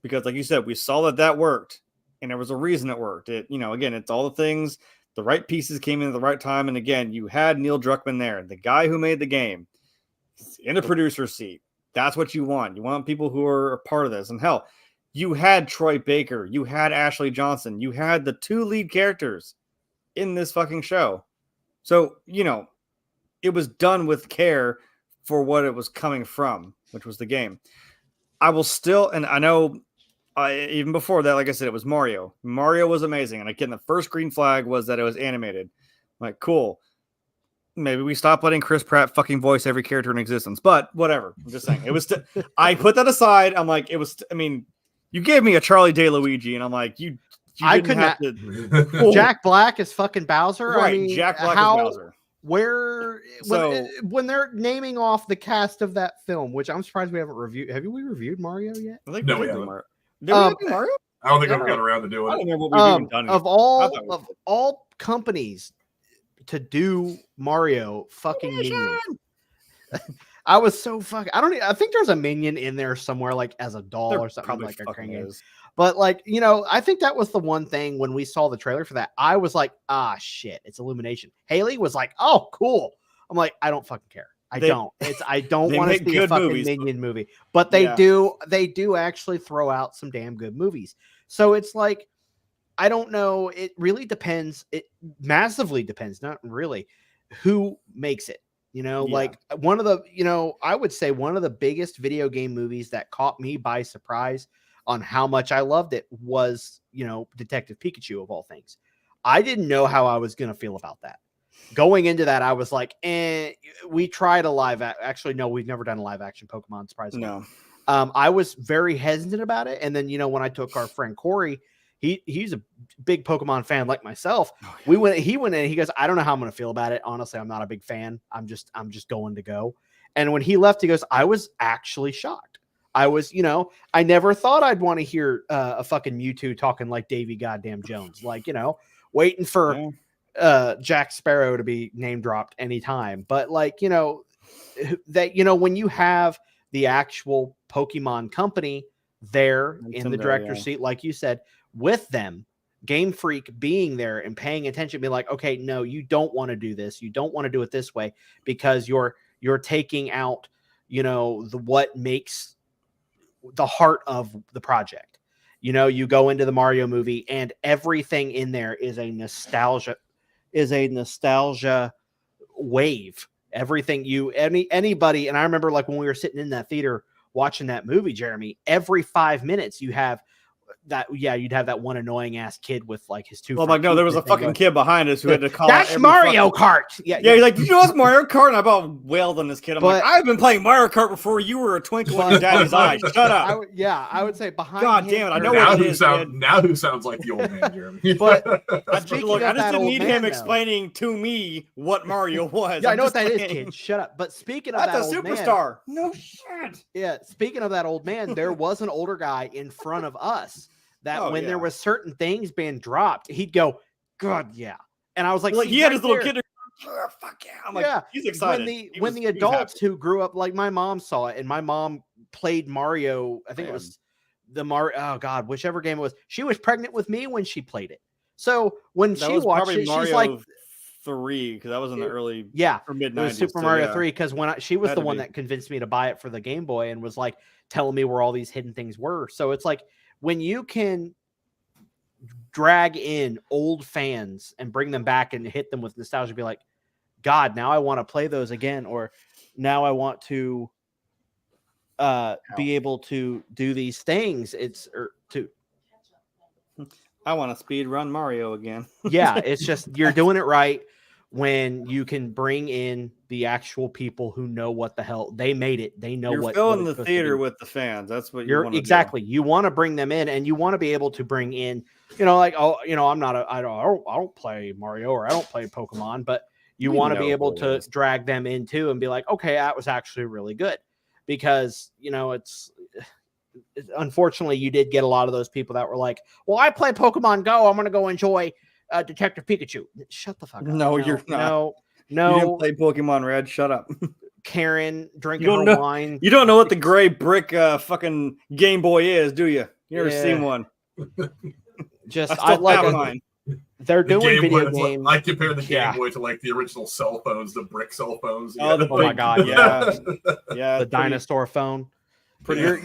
Because like you said, we saw that worked, and there was a reason it worked. Again, it's all the things The right pieces came in at the right time. And again, you had Neil Druckmann there, the guy who made the game, in a producer's seat. That's what you want. You want people who are a part of this. And hell, you had Troy Baker, you had Ashley Johnson, you had the 2 lead characters in this fucking show. So, it was done with care for what it was coming from, which was the game. I will still, and I know even before that, like I said, it was Mario. Mario was amazing. And again, the first green flag was that it was animated. I'm like, cool. Maybe we stop letting Chris Pratt fucking voice every character in existence, but whatever. I'm just saying it was, I put that aside. I'm like, you gave me a Charlie DeLuigi and I'm like, I couldn't have to. Jack Black is fucking Bowser. Right. I mean, Jack Black is Bowser. When they're naming off the cast of that film, which I'm surprised we haven't reviewed. Have we reviewed Mario yet? I think No, we we haven't. haven't. Did we do Mario? I don't think I've got around to doing I don't it. remember what we've even done. Of all companies to do Mario, fucking Minions. I was so fucking. I think there's a Minion in there somewhere, like as a doll or something like a crane. But I think that was the one thing when we saw the trailer for that. I was like, shit, it's Illumination. Haley was like, oh, cool. I'm like, I don't fucking care. I don't want to see a fucking Minion movie. But they do actually throw out some damn good movies. So it's like, I don't know. It really depends. It massively depends, not really, who makes it. Like one of the, I would say one of the biggest video game movies that caught me by surprise on how much I loved it was, Detective Pikachu of all things. I didn't know how I was going to feel about that. Going into that, I was like, we tried a actually, no, we've never done a live action Pokemon, surprisingly. No. I was very hesitant about it. And then, when I took our friend Corey, he's a big Pokemon fan like myself. Oh, yeah. He went in, he goes, I don't know how I'm going to feel about it. Honestly, I'm not a big fan. I'm just going to go. And when he left, he goes, I was actually shocked. I was, I never thought I'd want to hear a fucking Mewtwo talking like Davy goddamn Jones, like, waiting for Jack Sparrow to be name dropped anytime. But that, when you have the actual Pokemon company there in the director's seat, like you said, with them, Game Freak being there and paying attention, be like, okay, no, you don't want to do this. You don't want to do it this way because you're taking out, what makes the heart of the project. You go into the Mario movie and everything in there is a nostalgia wave. Everything anybody, and I remember when we were sitting in that theater watching that movie, Jeremy, every 5 minutes you have that, you'd have that one annoying ass kid with his two. Well, no, there was a fucking kid behind us who had to call. That's Mario Kart. Yeah. He's like, did you know it's Mario Kart? And I about wailed on this kid. I'm like, I've been playing Mario Kart before you were a twinkle in your daddy's eye. Shut up. I would say behind. God damn it! I know now what it is. Now who sounds like the old man, Jeremy? But I just didn't need him explaining to me what Mario was. Yeah, I know what that is, kid. Shut up. But speaking of that's that a superstar. No shit. Yeah, speaking of that old man, there was an older guy in front of us. That when there was certain things being dropped, he'd go, God, yeah. And I was like, he had his little kid. Fuck yeah. I'm like, he's excited. When the adults who grew up, like my mom saw it, and my mom played Mario, I think it was the Mario, oh God, whichever game it was. She was pregnant with me when she played it. So when she watched it, she's like, 3, because that was in the early or mid-90s. It was Super Mario 3, because when she was the one that convinced me to buy it for the Game Boy and was like telling me where all these hidden things were. So it's like, when you can drag in old fans and bring them back and hit them with nostalgia, be like, God, now I want to play those again, or now I want to be able to do these things. I want to speed run Mario again. Yeah, it's just you're doing it right when you can bring in the actual people who know what the hell they made it. They know you're filling the theater with the fans. That's what you're exactly. You want to bring them in, and you want to be able to bring in, I don't play Mario or I don't play Pokemon, but you want to be able to drag them into and be like, okay, that was actually really good, because it's unfortunately you did get a lot of those people that were like, well, I play Pokemon Go, I'm going to go enjoy Detective Pikachu. Shut the fuck up. No, you're not. No, you didn't play Pokemon Red. Shut up. Karen drinking her wine. You don't know what the gray brick fucking Game Boy is, do you? You ever seen one? I like mine. they're doing video Boy, games. I compare the Game Yeah. Boy to like the original cell phones, the brick cell phones. Oh, the Oh my big- God, yeah, yeah. The dinosaur phone. pretty-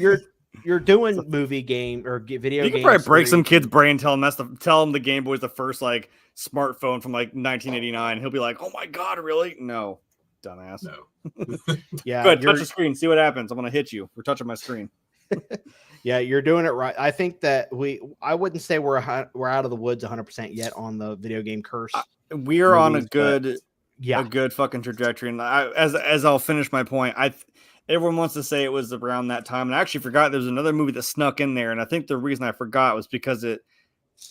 You're doing movie game or video You game. could probably break some series. kid's brain, tell him the Game Boy's the first like smartphone from like 1989. He'll be like, "Oh my God, really? No, dumbass." No. Yeah, Good, you're- touch the screen. See what happens. I'm gonna hit you for touching my screen. Yeah, you're doing it right. I think that I wouldn't say we're out of the woods 100% yet on the video game curse. We're on a movies, but good yeah, a good fucking trajectory. And as I'll finish my point, everyone wants to say it was around that time, and I actually forgot there was another movie that snuck in there. And I think the reason I forgot was because it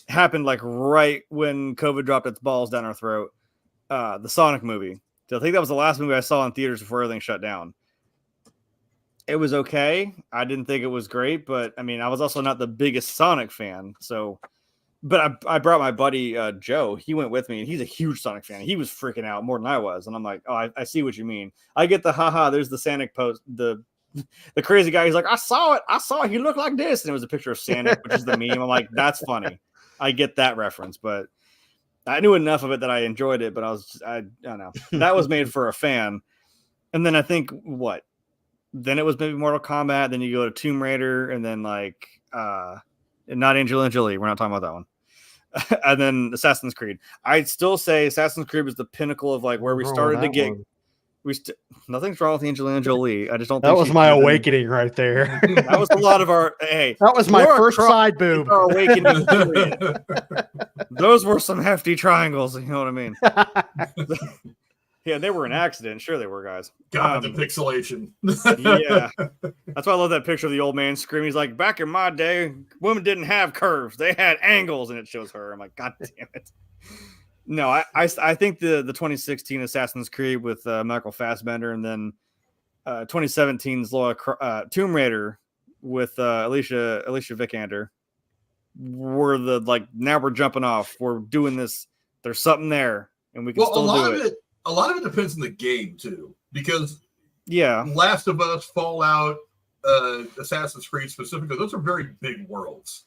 happened like right when COVID dropped its balls down our throat. The Sonic movie. So I think that was the last movie I saw in theaters before everything shut down. It was okay. I didn't think it was great, but I mean, I was also not the biggest Sonic fan. So, but I brought my buddy Joe. He went with me, and he's a huge Sonic fan. He was freaking out more than I was, and I'm like, oh, I see what you mean. I get the haha. There's the Sonic post. The crazy guy. He's like, I saw it. He looked like this, and it was a picture of Sonic, which is the meme. I'm like, that's funny. I get that reference, but I knew enough of it that I enjoyed it. But I don't know. That was made for a fan, and then I think what. Then it was maybe Mortal Kombat. Then you go to Tomb Raider, and then like not Angelina Jolie. We're not talking about that one. And then Assassin's Creed. I'd still say Assassin's Creed was the pinnacle of like where we started to get. Nothing's wrong with Angelina Jolie. I just don't. That think was my awakening right there. That was a lot of our. Hey, That was my we're first side boob. our awakening period. Those were some hefty triangles. You know what I mean? Yeah, they were an accident. Sure, they were, guys. God, the pixelation. Yeah, that's why I love that picture of the old man screaming. He's like, "Back in my day, women didn't have curves; they had angles," and it shows her. I'm like, God damn it! No, I think the 2016 Assassin's Creed with Michael Fassbender, and then 2017's Tomb Raider with Alicia Vikander were the like. Now we're jumping off. We're doing this. There's something there, and we can still do it. A lot of it depends on the game too, because yeah, Last of Us, Fallout, Assassin's Creed specifically, those are very big worlds.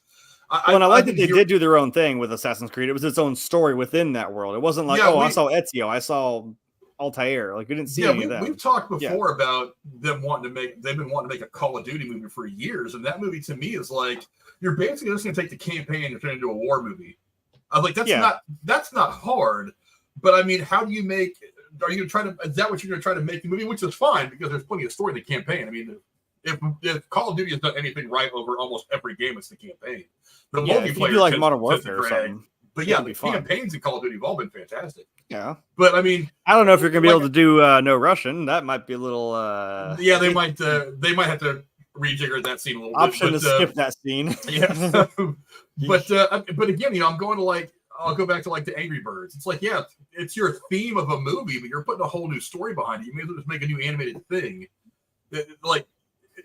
I like that they did do their own thing with Assassin's Creed. It was its own story within that world. It wasn't like, I saw Ezio, I saw Altair. Like we didn't see any of that. We've talked before about them they've been wanting to make a Call of Duty movie for years, and that movie to me is like you're basically just going to take the campaign and turn it into a war movie. I was like, that's not hard. But I mean, how do you make? Are you going to try to? Is that what you're going to try to make the movie? Which is fine because there's plenty of story in the campaign. I mean, if Call of Duty has done anything right over almost every game, it's the campaign. The multiplayer, if you do like Modern Warfare or something. But yeah, the campaigns in Call of Duty have all been fantastic. Yeah, but I mean, I don't know if you're going to be able to do no Russian. That might be a little. Yeah, they might have to rejigger that scene a little option bit. To skip that scene. Yeah, but again, I'm going to like. I'll go back to like the Angry Birds. It's like, yeah, it's your theme of a movie, but you're putting a whole new story behind it. You may as well just make a new animated thing. Like,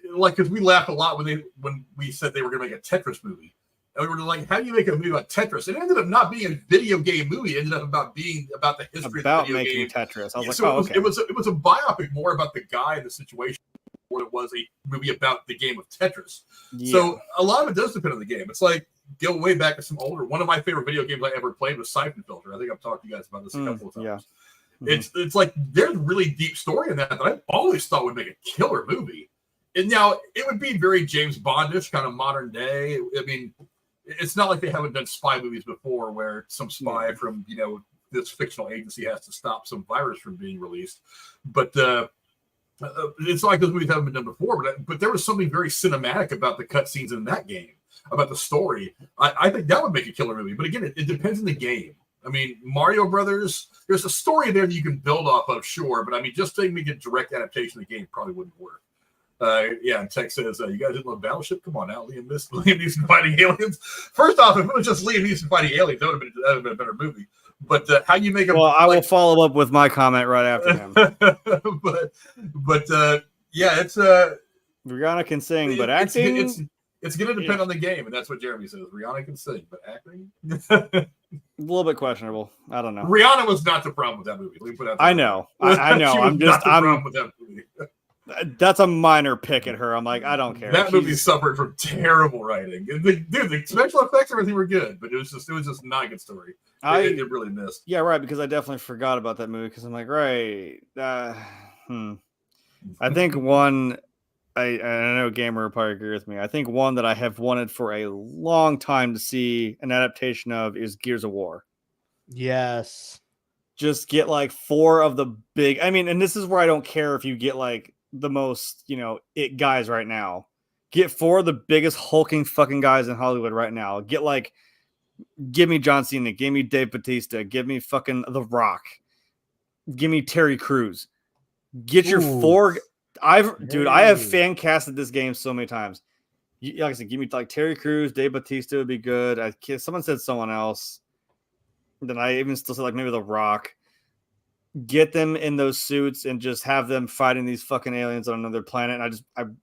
because we laughed a lot when we said they were going to make a Tetris movie, and we were like, how do you make a movie about Tetris? It ended up not being a video game movie. It ended up about the history of the video game. Tetris. I was like, so okay. It was a biopic more about the guy and the situation, more than it was a movie about the game of Tetris. Yeah. So a lot of it does depend on the game. It's like. Go way back to some older. One of my favorite video games I ever played was Siphon Filter. I think I've talked to you guys about this a couple of times. Yeah. It's like there's really deep story in that I always thought would make a killer movie. And now it would be very James Bondish, kind of modern day. I mean, it's not like they haven't done spy movies before where some spy from this fictional agency has to stop some virus from being released. But it's like those movies haven't been done before. But there was something very cinematic about the cutscenes in that game. About the story, I think that would make a killer movie. But again, it depends on the game. I mean, Mario Brothers, there's a story there that you can build off of, sure. But I mean, just making a direct adaptation of the game probably wouldn't work. And Tech says, you guys didn't love Battleship? Come on now, Liam Neeson fighting aliens. First off, if it was just Liam Neeson fighting aliens, that would have been a better movie. But how you make a I will follow up with my comment right after him. but it's Rihanna can sing, but acting. It's going to depend on the game, and that's what Jeremy says. Rihanna can sing, but acting? A little bit questionable. I don't know. Rihanna was not the problem with that movie. Let me put out I know. I know. I'm with that movie. That's a minor pick at her. I'm like, I don't care. That movie suffered from terrible writing. The special effects, everything were good, but it was just not a good story. It really missed. Yeah, right. Because I definitely forgot about that movie. Because I'm like, right. I think one. I know Gamer will probably agree with me. I think one that I have wanted for a long time to see an adaptation of is Gears of War. Yes. Just get like 4 of the big. I mean, and this is where I don't care if you get like the most, it guys right now. Get 4 of the biggest hulking fucking guys in Hollywood right now. Give me John Cena, give me Dave Bautista, give me fucking The Rock, give me Terry Crews. Get your 4. I have fan casted this game so many times. Like I said, give me like Terry Crews, Dave Bautista would be good. Someone said someone else. Then I even still said like maybe The Rock. Get them in those suits and just have them fighting these fucking aliens on another planet. And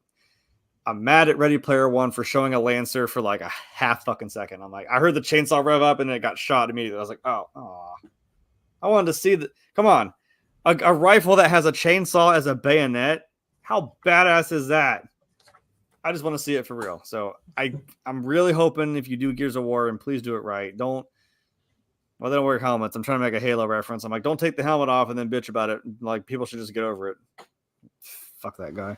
I'm mad at Ready Player One for showing a Lancer for like a half fucking second. I'm like, I heard the chainsaw rev up and it got shot immediately. I was like, oh, I wanted to see that. Come on, a rifle that has a chainsaw as a bayonet. How badass is that? I just want to see it for real. So I'm really hoping if you do Gears of War, and please do it right. They don't wear helmets. I'm trying to make a Halo reference. I'm like, don't take the helmet off and then bitch about it. Like, people should just get over it. Fuck that guy.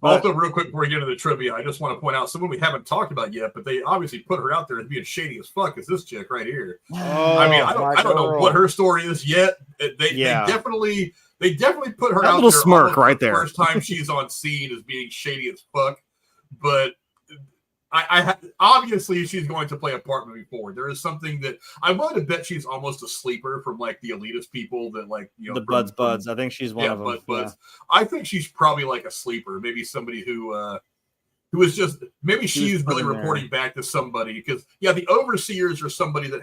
Also, real quick before we get into the trivia, I just want to point out someone we haven't talked about yet, but they obviously put her out there as being shady as fuck. Is this chick right here? I mean, I don't know what her story is yet. They definitely put her that out little there. Smirk right there. First time she's on scene as being shady as fuck, but I obviously she's going to play a part moving forward. There is something that I want to bet she's almost a sleeper from like the elitist people that like the Buds. I think she's one of them. Buds. I think she's probably like a sleeper, maybe somebody who is just maybe she's really reporting back to somebody because the overseers are somebody that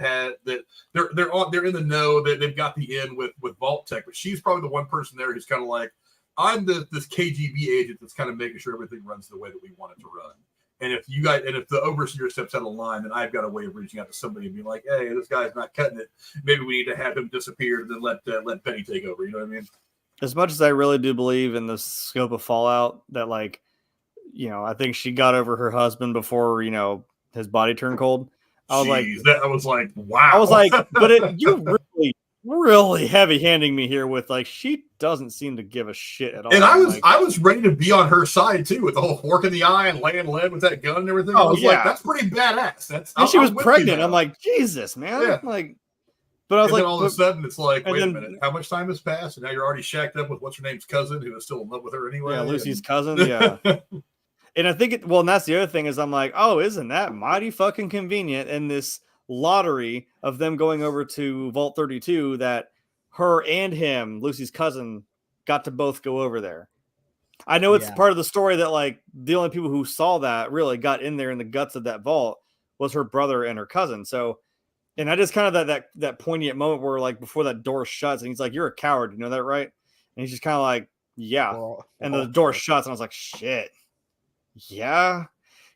they're in the know that they've got the in with Vault Tech, but she's probably the one person there who's kind of like I'm this KGB agent that's kind of making sure everything runs the way that we want it to run. And if the overseer steps out of line, then I've got a way of reaching out to somebody and being like, "Hey, this guy's not cutting it. Maybe we need to have him disappear and then let Benny take over." You know what I mean? As much as I really do believe in the scope of Fallout, that like, I think she got over her husband before his body turned cold. I was like, wow. I was like, but you really heavy handing me here with like she doesn't seem to give a shit at all. And I was ready to be on her side too with the whole fork in the eye and laying lead with that gun and everything. I was like, that's pretty badass. And she was pregnant. I'm like, Jesus, man. Yeah. Like, but I was and like, then all of a sudden it's like, wait a minute, how much time has passed? And now you're already shacked up with what's her name's cousin who is still in love with her anyway. Yeah, Lucy's cousin. Yeah. And I think and that's the other thing is I'm like, oh, isn't that mighty fucking convenient in this lottery of them going over to Vault 32 that her and him, Lucy's cousin, got to both go over there. I know it's part of the story that like the only people who saw that really got in there in the guts of that vault was her brother and her cousin. So, and I just kind of that poignant moment where like before that door shuts and he's like, "You're a coward, you know that, right?" And he's just kind of like, "Yeah," and the door shuts and I was like, "Shit, yeah."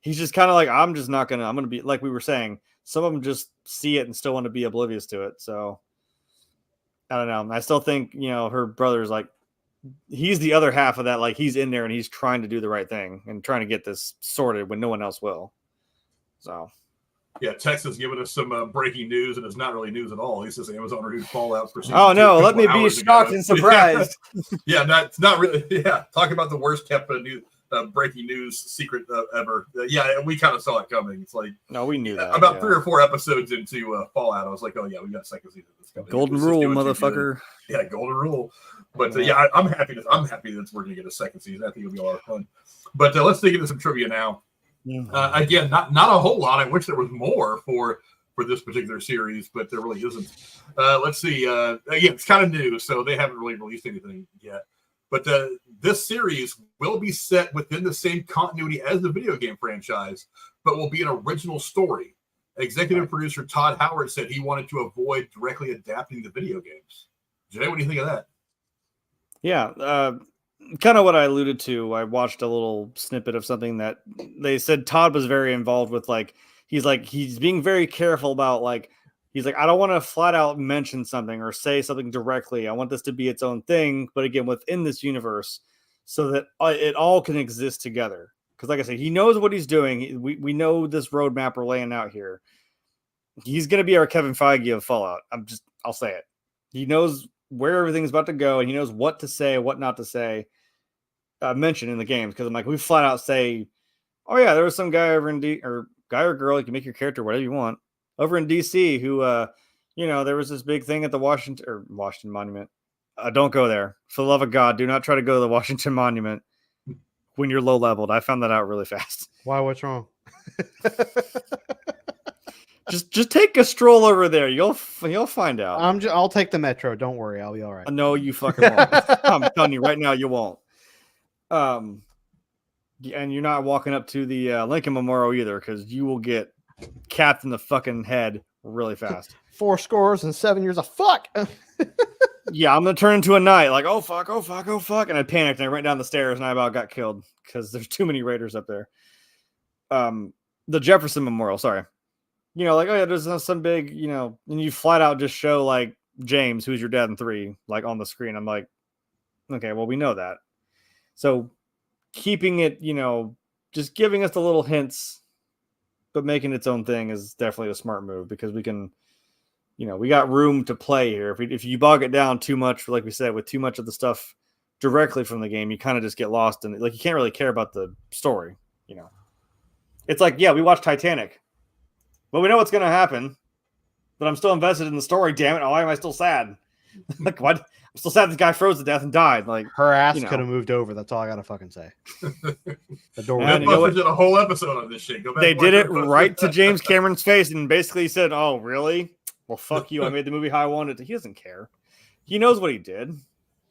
He's just kind of like, I'm gonna be like we were saying. Some of them just see it and still want to be oblivious to it. So I don't know. I still think, her brother's like, he's the other half of that. Like he's in there and he's trying to do the right thing and trying to get this sorted when no one else will. So. Yeah, Texas giving us some breaking news, and it's not really news at all. He says Amazon renewed Fallout for season 2. Oh no, let me be shocked and surprised. Yeah, it's not really. Yeah, talking about the worst kept news. Breaking news secret ever. We kind of saw it coming. It's like no, we knew that about 3 or 4 episodes into Fallout. I was like, oh yeah, we got second season. Golden rule, motherfucker. Yeah, golden rule. But I'm happy that we're gonna get a second season. I think it'll be a lot of fun. But let's dig into some trivia now. Again, not a whole lot. I wish there was more for this particular series, but there really isn't. Let's see. Again, it's kind of new, so they haven't really released anything yet. But this series will be set within the same continuity as the video game franchise, but will be an original story. Executive producer Todd Howard said he wanted to avoid directly adapting the video games. Jay, what do you think of that? Yeah, kind of what I alluded to. I watched a little snippet of something that they said Todd was very involved with. He's being very careful about he's like, I don't want to flat out mention something or say something directly. I want this to be its own thing, but again, within this universe. so that it all can exist together. Because like I said, he knows what he's doing. We know this roadmap we're laying out here. He's going to be our Kevin Feige of Fallout. I'll say it. He knows where everything's about to go, and he knows what to say, what not to say. Mention in the games, because I'm like, we flat out say, oh yeah, there was some guy over in or guy or girl, you can make your character whatever you want, over in DC who there was this big thing at the Washington Monument. Don't go there. For the love of God, do not try to go to the Washington Monument when you're low leveled. I found that out really fast. Why? What's wrong? just take a stroll over there. You'll find out. I'll take the metro. Don't worry, I'll be all right. No, you fucking won't. I'm telling you right now, you won't. And you're not walking up to the Lincoln Memorial either, because you will get capped in the fucking head really fast. 7 years of fuck. Yeah, I'm gonna turn into a knight, like, oh fuck, and I panicked and I ran down the stairs and I about got killed because there's too many raiders up there. The Jefferson Memorial, sorry. Like, oh yeah, there's some big, and you flat out just show like James, who's your dad in 3, like on the screen. I'm like, okay, well, we know that. So keeping it, just giving us the little hints, but making its own thing is definitely a smart move, because we can, we got room to play here. If you bog it down too much, like we said, with too much of the stuff directly from the game, you kind of just get lost in it. Like, you can't really care about the story, It's like, yeah, we watched Titanic, but we know what's going to happen, but I'm still invested in the story. Damn it. Why am I still sad? Like, what? I'm still sad this guy froze to death and died. Like, her ass could have moved over. That's all I got to fucking say. The door. They did a whole episode on this shit. They did it right to James Cameron's face and basically said, oh, really? Well, fuck you. I made the movie how I wanted to. He doesn't care. He knows what he did.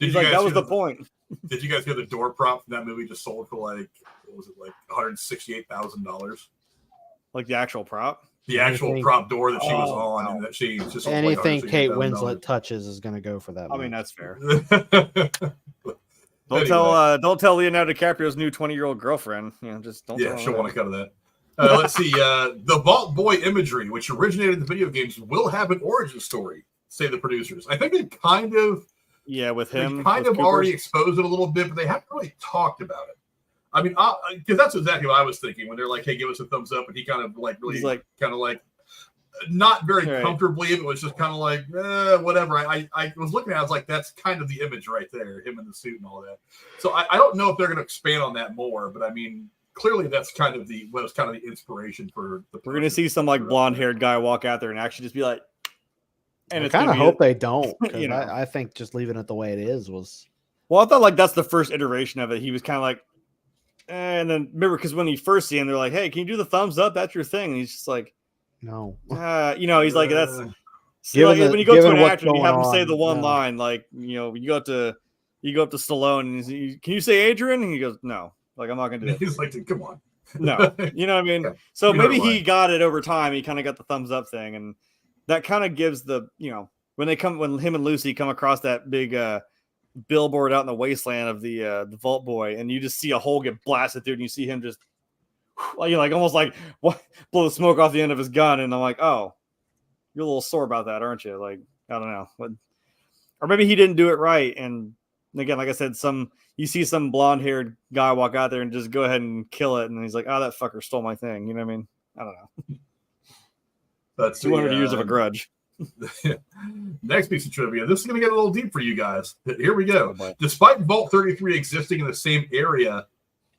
He's like, that was the point. Did you guys hear the door prop from that movie just sold for like, what was it, like $168,000? Like the actual prop? The actual prop door that she was on, and that she just anything Kate Winslet touches is going to go for that. I mean, that's fair. Don't tell Leonardo DiCaprio's new 20-year-old girlfriend. Just don't. Yeah, she'll want to cut of that. Let's see. The Vault Boy imagery, which originated in the video games, will have an origin story, say the producers. I think they kind of, with him, already exposed it a little bit, but they haven't really talked about it. I mean, because that's exactly what I was thinking when they're like, "Hey, give us a thumbs up," and he kind of like really, kind of like, not very comfortably. It was just kind of like, whatever. I was looking at it, I was like, that's kind of the image right there, him in the suit and all that. So I don't know if they're going to expand on that more, but I mean, clearly that's kind of the inspiration for the. We're going to see some like blonde-haired guy walk out there and actually just be like, and I kind of hope they don't. I think just leaving it the way it is was. Well, I thought like that's the first iteration of it. He was kind of like. And then remember, because when you first see him, they're like, "Hey, can you do the thumbs up? That's your thing." And he's just like, "No." He's like, "That's." Like, when you go to an actor, and you have him say the one line, like, you go up to Stallone, and he's, "Can you say Adrian?" And he goes, "No." Like, I'm not gonna do it. He's like, "Come on." No, you know what I mean. Yeah. So maybe he got it over time. He kind of got the thumbs up thing, and that kind of gives the when him and Lucy come across that big billboard out in the wasteland of the Vault Boy, and you just see a hole get blasted through, and you see him just like almost like blow the smoke off the end of his gun, and I'm like, oh, you're a little sore about that, aren't you? Like, I don't know, or maybe he didn't do it right. And again, like I said, you see some blonde-haired guy walk out there and just go ahead and kill it, and he's like, oh, that fucker stole my thing. You know what I mean? I don't know. That's 200 years of a grudge. Next piece of trivia. This is going to get a little deep for you guys. Here we go. Despite Vault 33 existing in the same area,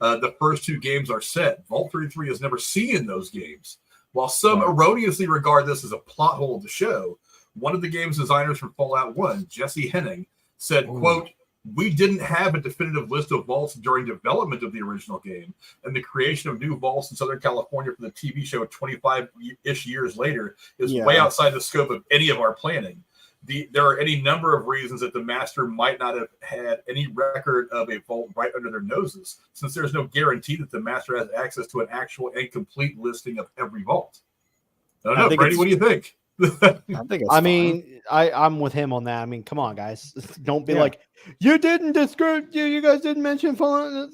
the first 2 games are set. Vault 33 has never seen those games. While some erroneously regard this as a plot hole of the show, one of the game's designers from Fallout 1, Jesse Henning, said, quote, "We didn't have a definitive list of vaults during development of the original game, and the creation of new vaults in Southern California for the TV show 25-ish years later is way outside the scope of any of our planning. There are any number of reasons that the master might not have had any record of a vault right under their noses, since there's no guarantee that the master has access to an actual and complete listing of every vault." I don't know, Brady, what do you think? I mean, I'm with him on that. I mean, come on, guys. Don't be like, you didn't describe, you guys didn't mention Fallout.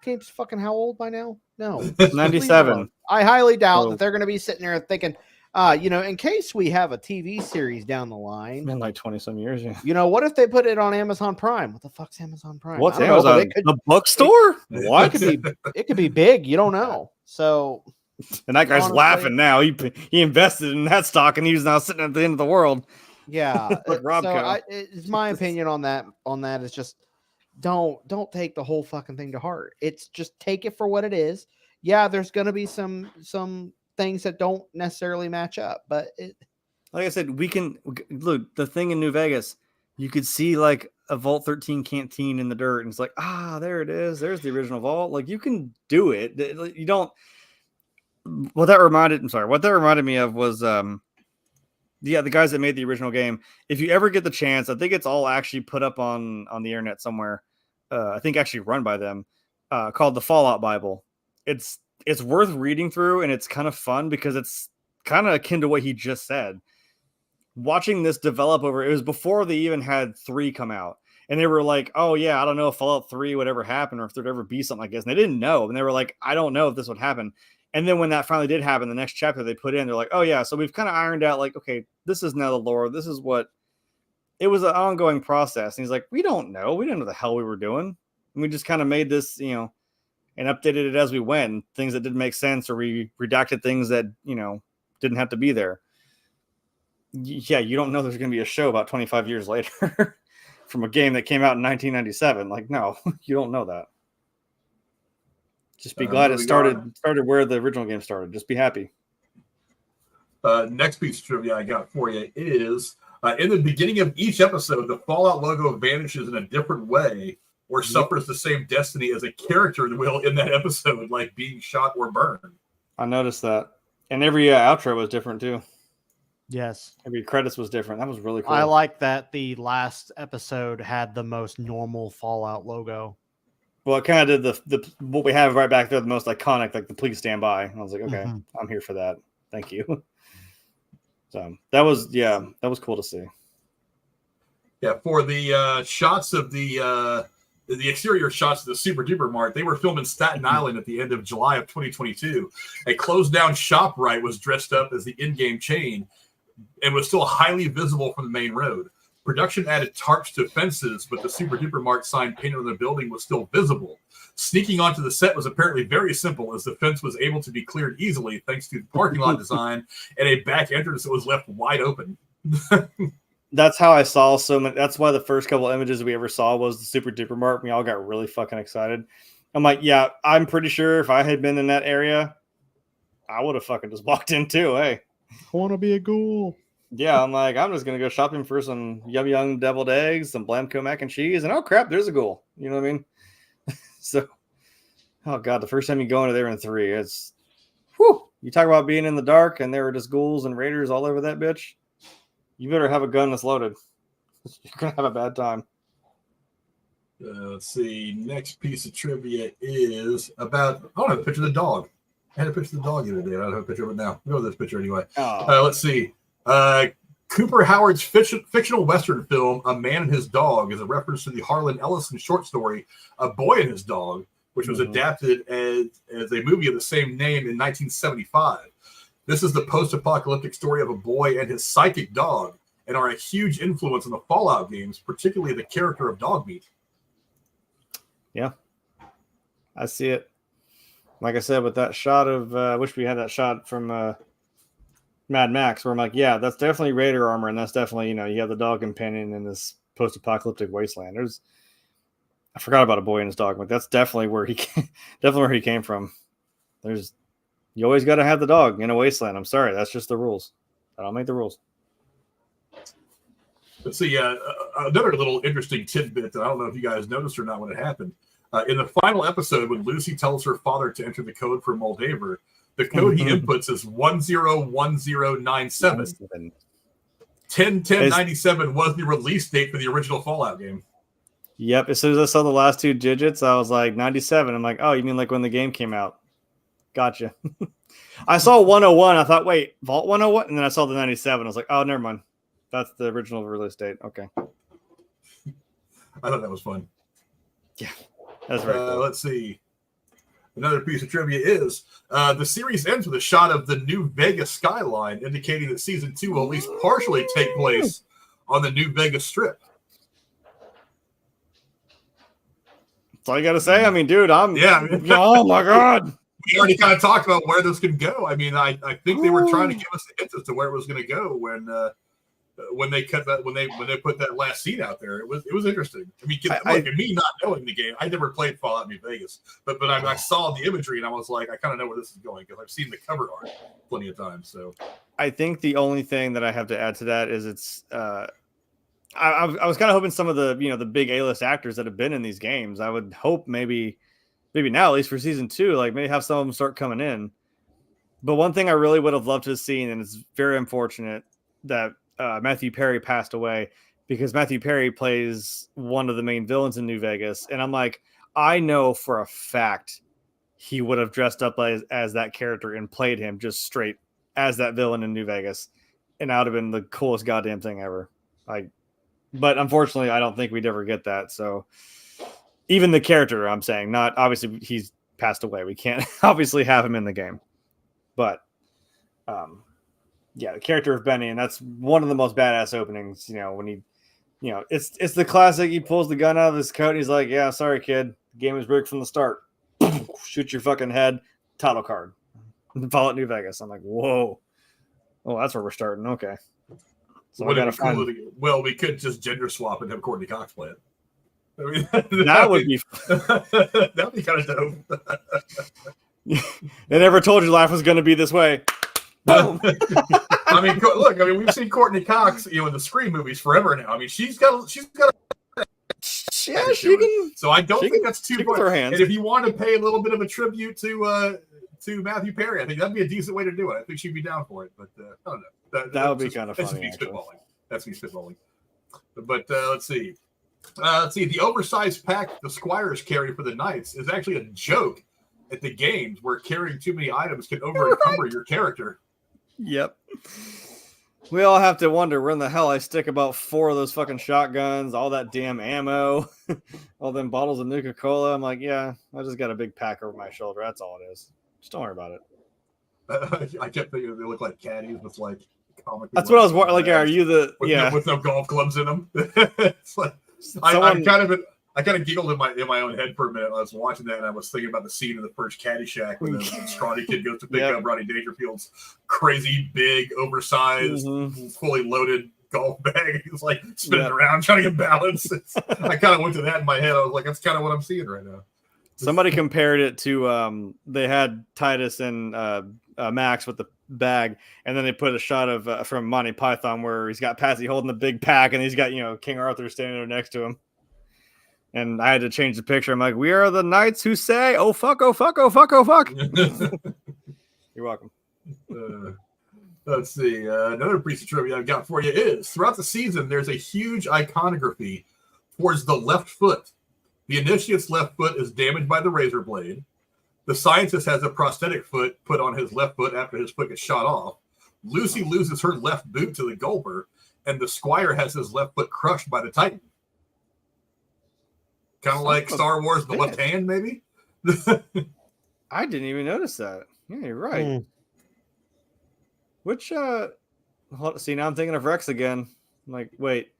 Game's fucking how old by now? No. 97. I highly doubt that they're going to be sitting there thinking, In case we have a TV series down the line, In like 20 some years. Yeah. what if they put it on Amazon Prime? What the fuck's Amazon Prime? What's I don't know, Amazon? The bookstore? What? It could be big. You don't know. So, and that guy's honestly, laughing now. He invested in that stock, and he's now sitting at the end of the world. Yeah. Like Robco. It's my opinion on that. Is just don't take the whole fucking thing to heart. It's just take it for what it is. Yeah, there's gonna be some things that don't necessarily match up, but like I said, we can look the thing in New Vegas. You could see like a Vault 13 canteen in the dirt, and it's like, there it is. There's the original vault. Like you can do it. You don't. What that reminded me of was the guys that made the original game. If you ever get the chance, I think it's all actually put up on the internet somewhere. I think actually run by them, called the Fallout Bible. It's worth reading through, and it's kind of fun because it's kind of akin to what he just said. Watching this develop it was before they even had 3 come out, and they were like, "Oh yeah, I don't know if Fallout 3 would ever happen or if there'd ever be something like this." And they didn't know, and they were like, "I don't know if this would happen." And then when that finally did happen, the next chapter they put in, they're like, "Oh yeah, so we've kind of ironed out like, okay, this is now the lore. This is what." It was an ongoing process, and he's like, "We don't know. We didn't know the hell we were doing. And we just kind of made this, and updated it as we went. And things that didn't make sense, or we redacted things that didn't have to be there." Yeah, you don't know there's going to be a show about 25 years later from a game that came out in 1997. Like, no, you don't know that. Just be glad it started where the original game started. Just be happy. Next piece of trivia I got for you is in the beginning of each episode, the Fallout logo vanishes in a different way or suffers the same destiny as a character will in that episode, like being shot or burned. I noticed that. And every outro was different too. Yes. Every credits was different. That was really cool. I like that the last episode had the most normal Fallout logo. Well, it kind of did the what we have right back there, the most iconic, like the "Please stand by." And I was like, okay, I'm here for that. Thank you. So that was cool to see. Yeah, for the shots of the exterior shots of the Super Duper Mart, they were filmed in Staten Island at the end of July of 2022. A closed down ShopRite was dressed up as the in-game chain and was still highly visible from the main road. Production added tarps to fences, but the Super Duper Mart sign painted on the building was still visible. Sneaking onto the set was apparently very simple, as the fence was able to be cleared easily thanks to the parking lot design and a back entrance that was left wide open. That's how I saw so many. That's why the first couple images we ever saw was the Super Duper Mart. We all got really fucking excited. I'm like, yeah, I'm pretty sure if I had been in that area, I would have fucking just walked in too. Hey, I want to be a ghoul. Yeah, I'm like, I'm just gonna go shopping for some Yum Yum deviled eggs, some Blamco mac and cheese, and oh crap, there's a ghoul. You know what I mean? So, oh god, the first time you go into there in 3, it's, whew, you talk about being in the dark, and there were just ghouls and raiders all over that bitch. You better have a gun that's loaded. You're gonna have a bad time. Let's see. Next piece of trivia is about. I don't have a picture of the dog. I had a picture of the dog the other day. I don't have a picture of it now. Go with this picture anyway. Let's see. Cooper Howard's fictional Western film, A Man and His Dog, is a reference to the Harlan Ellison short story, A Boy and His Dog, which was adapted as a movie of the same name in 1975. This is the post-apocalyptic story of a boy and his psychic dog, and are a huge influence on the Fallout games, particularly the character of Dogmeat. Yeah, I see it. Like I said, with that shot of, I wish we had that shot from Mad Max, where I'm like, yeah, that's definitely Raider armor, and that's definitely, you have the dog companion in this post-apocalyptic wasteland. I forgot about A Boy and His Dog, but that's definitely where he came from. You always got to have the dog in a wasteland. I'm sorry, that's just the rules. I don't make the rules. Let's see, another little interesting tidbit that I don't know if you guys noticed or not when it happened. In the final episode, when Lucy tells her father to enter the code for Moldaver, the code he inputs is 101097. 101097 was the release date for the original Fallout game. Yep. As soon as I saw the last 2 digits, I was like 97. I'm like, oh, you mean like when the game came out? Gotcha. I saw 101. I thought, wait, Vault 101? And then I saw the 97. I was like, oh, never mind. That's the original release date. Okay. I thought that was fun. Yeah. That's right. Let's see. Another piece of trivia is the series ends with a shot of the New Vegas skyline, indicating that season 2 will at least partially take place on the New Vegas Strip. That's all you got to say. I mean, dude, oh my God. We already kind of talked about where this can go. I mean, I think they were trying to give us the hints as to where it was going to go when they cut that when they put that last scene out there. It was interesting. I mean, and me not knowing the game, I never played Fallout New Vegas, but I saw the imagery and I was like, I kind of know where this is going because I've seen the cover art plenty of times. So I think the only thing that I have to add to that is it's. I was kind of hoping some of the the big A-list actors that have been in these games. I would hope maybe now, at least for season 2, like maybe have some of them start coming in. But one thing I really would have loved to have seen, and it's very unfortunate that Matthew Perry passed away, because Matthew Perry plays one of the main villains in New Vegas. And I'm like, I know for a fact he would have dressed up as that character and played him just straight as that villain in New Vegas. And that would have been the coolest goddamn thing ever. But unfortunately, I don't think we'd ever get that. So even the character, I'm saying, not obviously he's passed away. We can't obviously have him in the game. But the character of Benny, and that's one of the most badass openings, when he, it's the classic. He pulls the gun out of his coat and he's like, yeah, sorry, kid. The game was rigged from the start. Shoot your fucking head. Title card. Fallout New Vegas. I'm like, whoa. Oh, that's where we're starting. Okay. So well, we could just gender swap and have Courtney Cox play it. I mean, that would be that'd be kind of dope. They never told you life was going to be this way. Boom. I mean, look. I mean, we've seen Courtney Cox, in the Scream movies forever now. I mean, she's got. Yeah, she can. So I don't think that's too much. And if you want to pay a little bit of a tribute to Matthew Perry, I think that'd be a decent way to do it. I think she'd be down for it. But I don't know. That would be kind of funny. That's me spitballing. But let's see. The oversized pack the Squires carry for the Knights is actually a joke at the games where carrying too many items can over-encumber your character. Yep. We all have to wonder where in the hell I stick about 4 of those fucking shotguns, all that damn ammo, all them bottles of Nuka-Cola. I'm like, yeah, I just got a big pack over my shoulder. That's all it is. Just don't worry about it. I kept thinking they look like caddies with like comic. That's what I was like. Are you the with no golf clubs in them? It's like I kind of giggled in my own head for a minute. I was watching that and I was thinking about the scene in the first Caddyshack when the scrawny kid goes to pick up Rodney Dangerfield's crazy big, oversized, fully loaded golf bag. He's like spinning around trying to get balance. I kind of went to that in my head. I was like, that's kind of what I'm seeing right now. Somebody compared it to they had Titus and Max with the bag, and then they put a shot of from Monty Python where he's got Patsy holding the big pack and he's got King Arthur standing there next to him. And I had to change the picture. I'm like, we are the knights who say, oh fuck, oh fuck, oh fuck, oh fuck. You're welcome. Let's see. Another piece of trivia I've got for you is throughout the season, there's a huge iconography towards the left foot. The initiate's left foot is damaged by the razor blade. The scientist has a prosthetic foot put on his left foot after his foot gets shot off. Lucy loses her left boot to the Gulper, and the Squire has his left foot crushed by the Titan. Kind of like Star Wars, the left hand, maybe? I didn't even notice that. Yeah, you're right. Which, see, now I'm thinking of Rex again. I'm like, wait,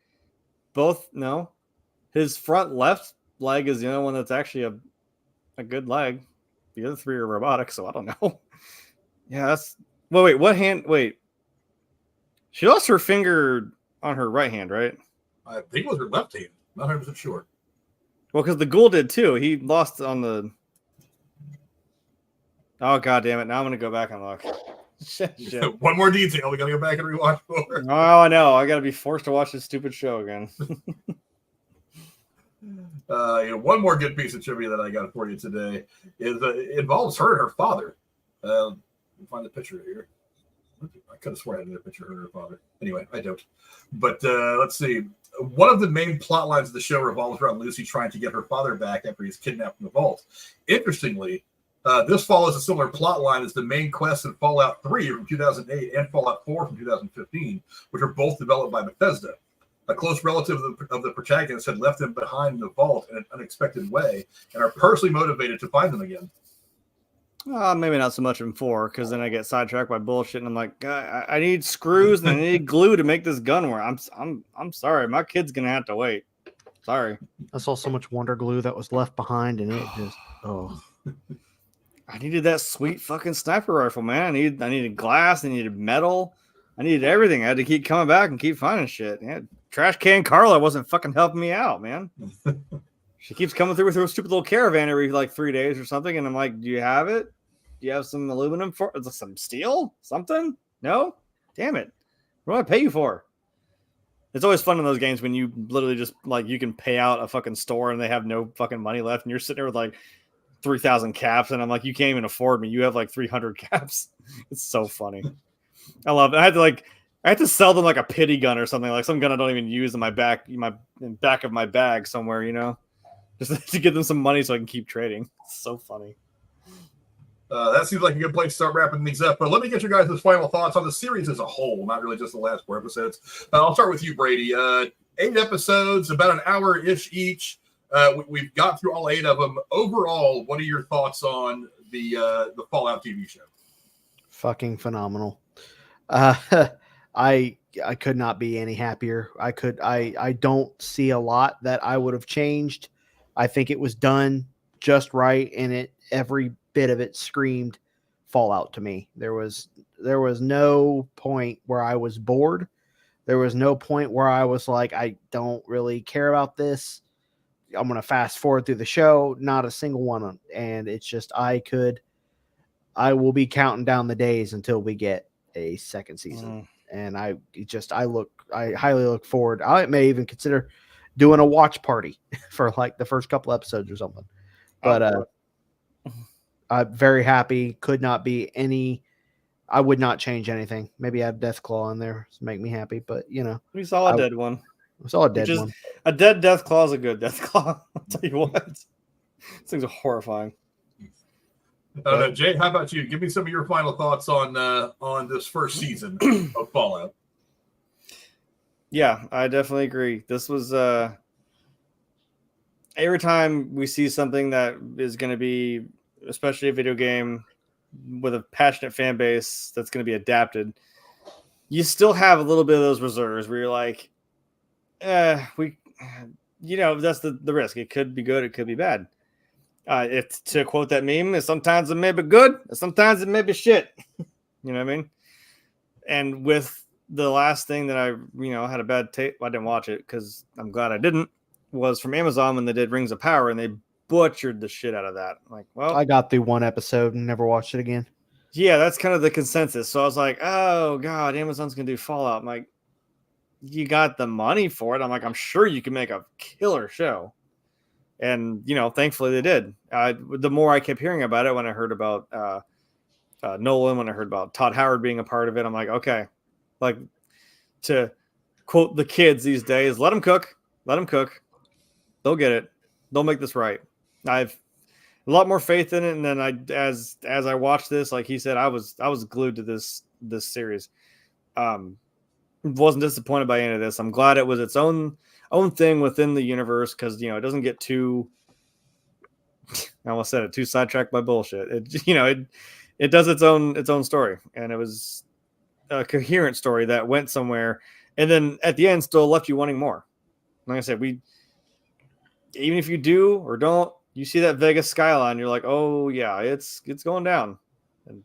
no. His front left leg is the only one that's actually a good leg. The other 3 are robotic, so I don't know. Yeah, wait. She lost her finger on her right hand, right? I think it was her left hand. Not 100% sure. Well, because the ghoul did too. He lost on the. Oh, god damn it. Now I'm going to go back and look. Shit. One more detail we got to go back and rewatch for. Oh, I know. I got to be forced to watch this stupid show again. One more good piece of trivia that I got for you today is it involves her and her father. Let me find the picture here. I could have sworn I had a picture of her and her father. Anyway, I don't. But let's see. One of the main plot lines of the show revolves around Lucy trying to get her father back after he's kidnapped from the vault. Interestingly, this follows a similar plot line as the main quest in Fallout 3 from 2008 and Fallout 4 from 2015, which are both developed by Bethesda. A close relative of the protagonist had left them behind in the vault in an unexpected way and are personally motivated to find them again. Maybe not so much in 4, because then I get sidetracked by bullshit, and I'm like, I need screws and I need glue to make this gun work. I'm sorry, my kid's gonna have to wait. Sorry. I saw so much Wonder Glue that was left behind, and it just I needed that sweet fucking sniper rifle, man. I needed glass, I needed metal, I needed everything. I had to keep coming back and keep finding shit. Yeah, Trash Can Carla wasn't fucking helping me out, man. She keeps coming through with her stupid little caravan every like 3 days or something, and I'm like, do you have it? Do you have some aluminum for some steel? Something? No? Damn it. What do I pay you for? It's always fun in those games when you literally just like you can pay out a fucking store and they have no fucking money left, and you're sitting there with like 3,000 caps, and I'm like, you can't even afford me. You have like 300 caps. It's so funny. I love it. I had to sell them like a pity gun or something, like some gun I don't even use in my back of my bag somewhere, you know, just to give them some money so I can keep trading. It's so funny. That seems like a good place to start wrapping these up. But let me get your guys' final thoughts on the series as a whole, not really just the last 4 episodes. I'll start with you, Brady. 8 episodes, about an hour-ish each. We've got through all 8 of them. Overall, what are your thoughts on the Fallout TV show? fucking phenomenal. I could not be any happier. I don't see a lot that I would have changed. I think it was done just right, and every bit of it screamed Fallout to me. There was no point where I was bored. There was no point where I was like, I don't really care about this. I'm going to fast forward through the show. Not a single one. And it's just, I will be counting down the days until we get a second season. And I highly look forward. I may even consider doing a watch party for like the first couple episodes or something. But I'm very happy. Could not be any. I would not change anything. Maybe add Deathclaw in there to make me happy. But you know, we saw a dead one. We saw a dead one. A dead Deathclaw is a good Deathclaw. I'll tell you what. These things are horrifying. Jay, how about you? Give me some of your final thoughts on this first season of Fallout. Yeah, I definitely agree. This was every time we see something that is going to be, especially a video game with a passionate fan base that's going to be adapted, you still have a little bit of those reserves where you're like, that's the risk. It could be good, it could be bad. If to quote that meme, sometimes it may be good, sometimes it may be shit. You know what I mean? And with the last thing that I had a bad tape, I didn't watch it because I'm glad I didn't, was from Amazon when they did Rings of Power, and they butchered the shit out of that. Like, well, I got through one episode and never watched it again. Yeah, that's kind of the consensus. So I was like, oh god, Amazon's gonna do Fallout. I'm like, you got the money for it. I'm like, I'm sure you can make a killer show. And thankfully they did. The more I kept hearing about it, when I heard about Nolan, when I heard about Todd Howard being a part of it, I'm like, okay, like, to quote the kids these days, let them cook. They'll get it. They'll make this right. I've a lot more faith in it, and then as I watched this, like he said, I was glued to this series. Wasn't disappointed by any of this. I'm glad it was its own thing within the universe, because it doesn't get too, I almost said it, too sidetracked by bullshit. It does its own story, and it was a coherent story that went somewhere, and then at the end still left you wanting more. Like I said, even if you do or don't, you see that Vegas skyline, you're like, oh yeah, it's going down. And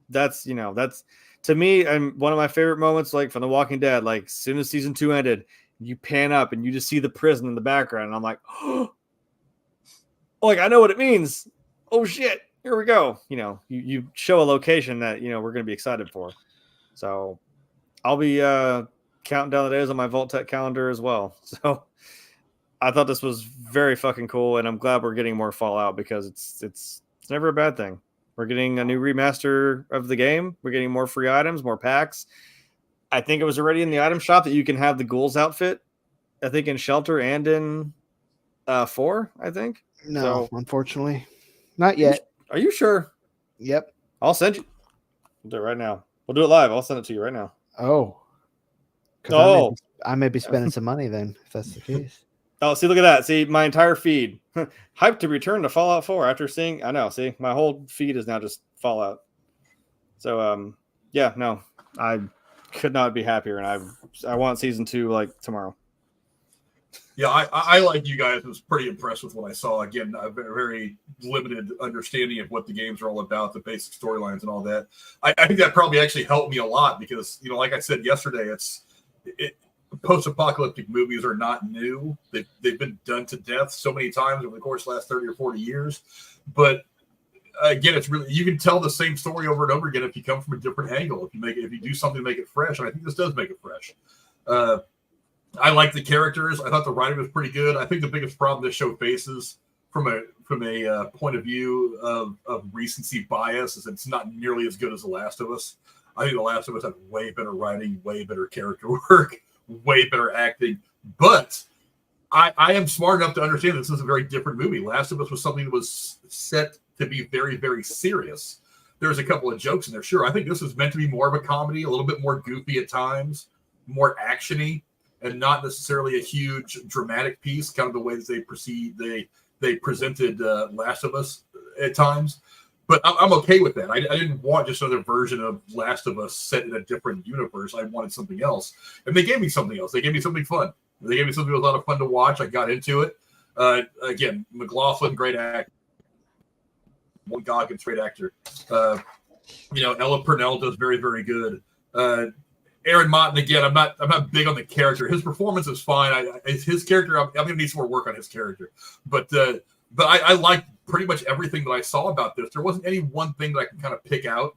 that's to me, and one of my favorite moments, like from The Walking Dead, like as soon as season 2 ended, you pan up and you just see the prison in the background, and I'm like, oh, like I know what it means. Oh shit, here we go. You show a location that we're going to be excited for. So I'll be counting down the days on my Vault-Tec calendar as well. So I thought this was very fucking cool, and I'm glad we're getting more Fallout, because it's never a bad thing. We're getting a new remaster of the game. We're getting more free items, more packs. I think it was already in the item shop that you can have the Ghouls outfit, I think in Shelter and in 4, I think. No, unfortunately. Not yet. Are you sure? Yep. I'll send you. We'll do it right now. We'll do it live. I'll send it to you right now. Oh. Oh. I may be spending some money then, if that's the case. Oh, see, look at that. See, my entire feed. Hyped to return to Fallout 4 after seeing... I know, see, my whole feed is now just Fallout. So yeah, no, I could not be happier, and I want season 2 like tomorrow. Yeah, I like you guys, was pretty impressed with what I saw. Again, a very limited understanding of what the games are all about, the basic storylines and all that. I think that probably actually helped me a lot because, like I said yesterday, post-apocalyptic movies are not new. They've been done to death so many times over the course of the last 30 or 40 years. But again, it's really, you can tell the same story over and over again if you come from a different angle. If you do something to make it fresh, and I think this does make it fresh. I like the characters. I thought the writing was pretty good. I think the biggest problem this show faces from a point of view of recency bias is it's not nearly as good as The Last of Us. I think The Last of Us had way better writing, way better character work, way better acting. But I am smart enough to understand this is a very different movie. Last of Us was something that was set to be very, very serious. There's a couple of jokes in there. Sure, I think this is meant to be more of a comedy, a little bit more goofy at times, more actiony, and not necessarily a huge dramatic piece, kind of the way that they presented Last of Us at times. But I'm okay with that. I didn't want just another version of Last of Us set in a different universe. I wanted something else. And they gave me something else. They gave me something fun. They gave me something that was a lot of fun to watch. I got into it. Again, McLaughlin, great actor. Goggins, great actor. Ella Purnell does very, very good. Aaron Motten, again, I'm not big on the character. His performance is fine. His character, I'm going to need some more work on his character. But I liked pretty much everything that I saw about this. There wasn't any one thing that I can kind of pick out.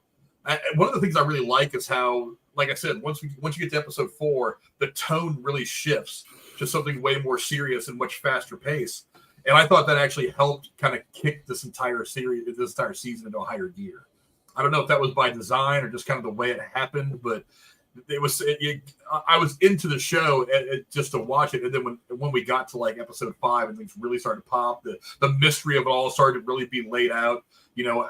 One of the things I really like is how, like I said, once you get to episode 4, the tone really shifts to something way more serious and much faster pace. And I thought that actually helped kind of kick this entire season into a higher gear. I don't know if that was by design or just kind of the way it happened, but I was into the show just to watch it. And then when we got to like episode 5 and things really started to pop, the mystery of it all started to really be laid out.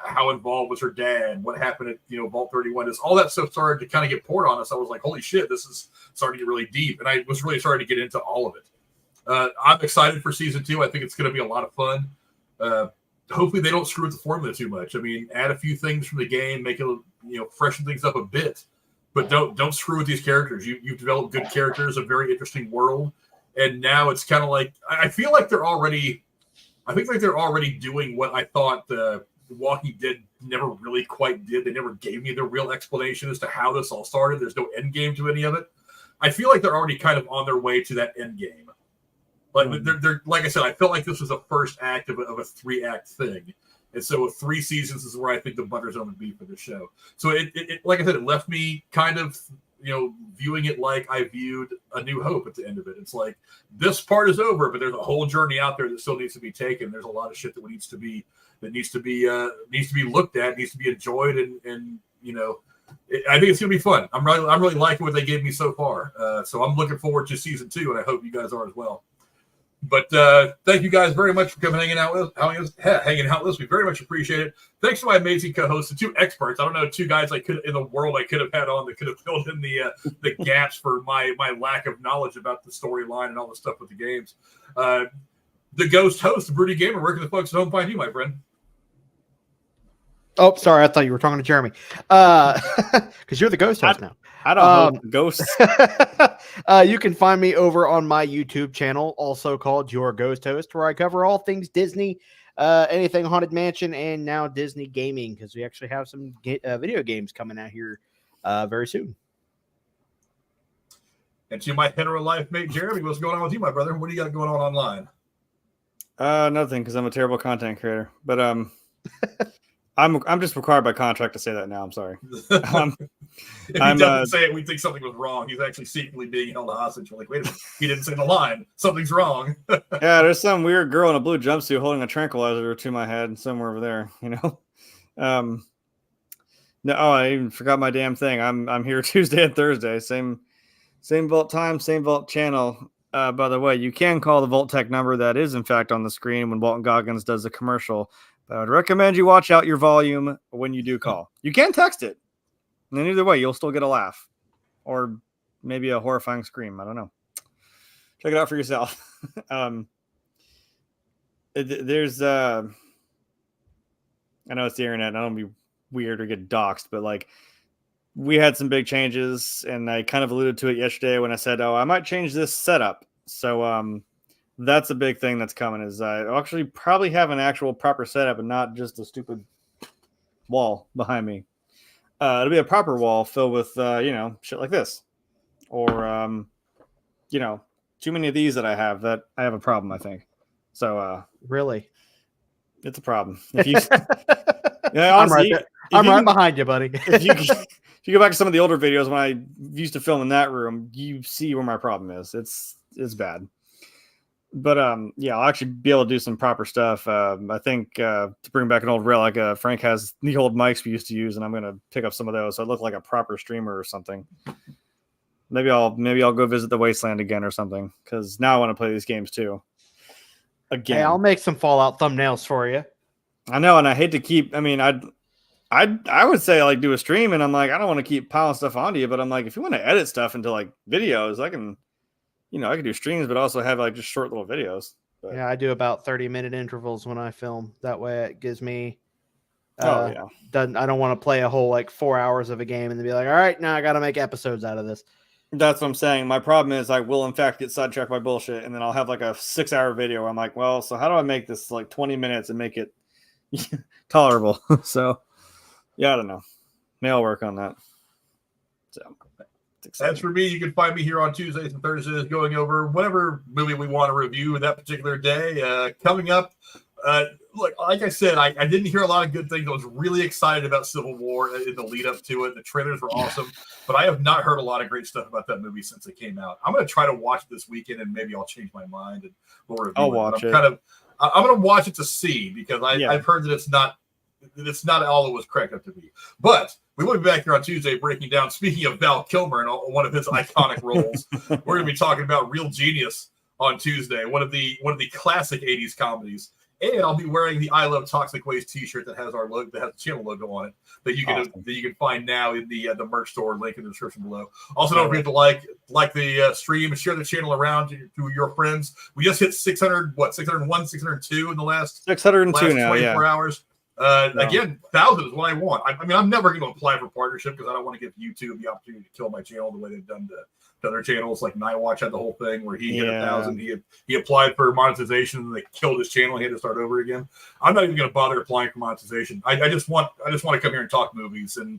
How involved was her dad? What happened at Vault 31? All that stuff started to kind of get poured on us. I was like, holy shit, this is starting to get really deep. And I was really starting to get into all of it. I'm excited for season 2. I think it's going to be a lot of fun. Hopefully they don't screw with the formula too much. I mean, add a few things from the game, make it, freshen things up a bit, but don't screw with these characters. You've developed good characters, a very interesting world, and now it's kind of like I feel like they're already doing what I thought The Walking Dead never really quite did. They never gave me the real explanation as to how this all started. There's no end game to any of it. I feel like they're already kind of on their way to that end game. Like they're like I said, I felt like this was the first act of a 3-act thing, and so 3 seasons is where I think the Butterzone would be for the show. So it like I said, it left me kind of viewing it like I viewed A New Hope at the end of it. It's like this part is over, but there's a whole journey out there that still needs to be taken. There's a lot of shit that needs to be looked at, needs to be enjoyed, and I think it's gonna be fun. I'm really liking what they gave me so far. So I'm looking forward to season 2, and I hope you guys are as well. But thank you guys very much for coming hanging out with us. We very much appreciate it. Thanks to my amazing co-hosts, the 2 experts. I don't know, 2 guys I could have had on that could have filled in the gaps for my lack of knowledge about the storyline and all the stuff with the games. The ghost host, the Broody Gamer. Where can the folks at home find you, my friend? Oh, sorry. I thought you were talking to Jeremy. Because you're the ghost host now. I don't know ghosts. You can find me over on my YouTube channel, also called Your Ghost Host, where I cover all things Disney, anything Haunted Mansion, and now Disney gaming, because we actually have some video games coming out here very soon. And to my hetero life mate, Jeremy, what's going on with you, my brother? What do you got going on online? Nothing, because I'm a terrible content creator. But I'm just required by contract to say that now. I'm sorry. If he doesn't say it, we think something was wrong. He's actually secretly being held hostage. We're like, wait a minute, he didn't say the line. Something's wrong. Yeah, there's some weird girl in a blue jumpsuit holding a tranquilizer to my head somewhere over there. No, I even forgot my damn thing. I'm here Tuesday and Thursday. Same vault time, same vault channel. By the way, you can call the Vault Tech number that is in fact on the screen when Walton Goggins does the commercial. But I would recommend you watch out your volume when you do call. You can text it. And then either way, you'll still get a laugh. Or maybe a horrifying scream. I don't know. Check it out for yourself. There's I know it's the internet, and I don't be weird or get doxxed, but like we had some big changes, and I kind of alluded to it yesterday when I said, "Oh, I might change this setup." So that's a big thing that's coming. Is I actually probably have an actual proper setup and not just a stupid wall behind me. It'll be a proper wall filled with shit like this, or too many of these that I have a problem. I think so. Really, it's a problem. If you, honestly, I'm right behind you, buddy. if you go back to some of the older videos when I used to film in that room, you see where my problem is. It's bad. But I'll actually be able to do some proper stuff. I think to bring back an old relic, Frank has the old mics we used to use, and I'm gonna pick up some of those so I look like a proper streamer or something. Maybe I'll go visit the Wasteland again or something, because now I want to play these games too. Again, Hey, I'll make some Fallout thumbnails for you. I know, and I hate to keep. I mean, I would say like do a stream, and I'm like, I don't want to keep piling stuff onto you, but I'm like, if you want to edit stuff into like videos, I can do streams, but also have like just short little videos. But, yeah, I do about 30-minute intervals when I film. That way, it gives me. I don't want to play a whole like 4 hours of a game and then be like, all right, now I got to make episodes out of this. That's what I'm saying. My problem is I will in fact get sidetracked by bullshit, and then I'll have like a 6-hour video where I'm like, well, so how do I make this like 20 minutes and make it tolerable? So yeah, I don't know. May I'll work on that. So as for me, you can find me here on Tuesdays and Thursdays going over whatever movie we want to review that particular day. Coming up, look, like I said, I didn't hear a lot of good things. I was really excited about Civil War in the lead up to it. The trailers were awesome, but I have not heard a lot of great stuff about that movie since it came out. I'm going to try to watch it this weekend, and maybe I'll change my mind and we'll review I'll it. watch it. I'm going to watch it to see, because I've heard that it's not all it was cracked up to be. But we will be back here on Tuesday breaking down, speaking of Val Kilmer and one of his iconic roles, we're going to be talking about Real Genius on Tuesday, one of the classic 80s comedies. And I'll be wearing the I Love Toxic Waste t-shirt that has our logo, that has the channel logo on it, that you can find now in the merch store, link in the description below. Also, don't forget to like the stream and share the channel around to your friends. We just hit 601, 602 in the last 602 now, 24 hours. Again, 1,000 is what I want. I mean, I'm never going to apply for partnership because I don't want to give YouTube the opportunity to kill my channel the way they've done to other channels. Like Nightwatch had the whole thing where he hit 1,000. He applied for monetization, and they killed his channel. He had to start over again. I'm not even going to bother applying for monetization. I just want to come here and talk movies. And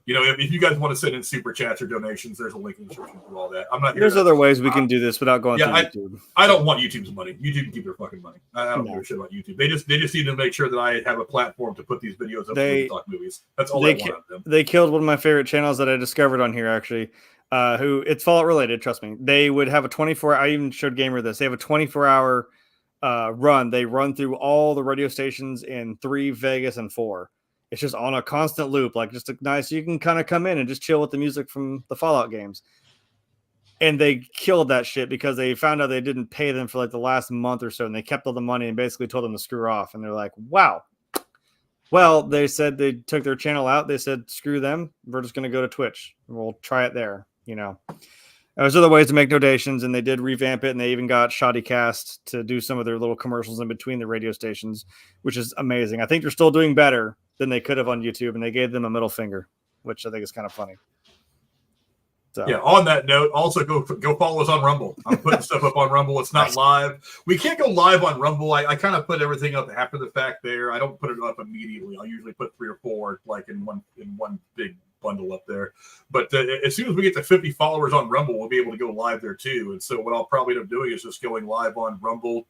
if you guys want to send in super chats or donations, there's a link in the description for all that. I'm not. There's other ways we can do this without going through YouTube. I don't want YouTube's money. YouTube can keep their fucking money. I don't give a shit about YouTube. They just need to make sure that I have a platform to put these videos up to talk movies. That's all I want out of them. They killed one of my favorite channels that I discovered on here, actually. Who it's Fallout related, trust me. They would have a 24. I even showed Gamer this. They have a 24-hour run. They run through all the radio stations in 3, Vegas, and 4. It's just on a constant loop, like just a nice. You can kind of come in and just chill with the music from the Fallout games. And they killed that shit because they found out they didn't pay them for like the last month or so, and they kept all the money and basically told them to screw off. And they're like, "Wow." Well, they said they took their channel out. They said, "Screw them. We're just going to go to Twitch. We'll try it there." There's other ways to make donations, and they did revamp it, and they even got Shoddycast to do some of their little commercials in between the radio stations, which is amazing. I think they're still doing better than they could have on YouTube, and they gave them a middle finger, which I think is kind of funny. So. Yeah, on that note, also go follow us on Rumble. I'm putting stuff up on Rumble. It's not live. We can't go live on Rumble. I kind of put everything up after the fact there. I don't put it up immediately. I'll usually put 3 or 4 like in one big bundle up there. But as soon as we get to 50 followers on Rumble, we'll be able to go live there too. And so what I'll probably end up doing is just going live on Rumble,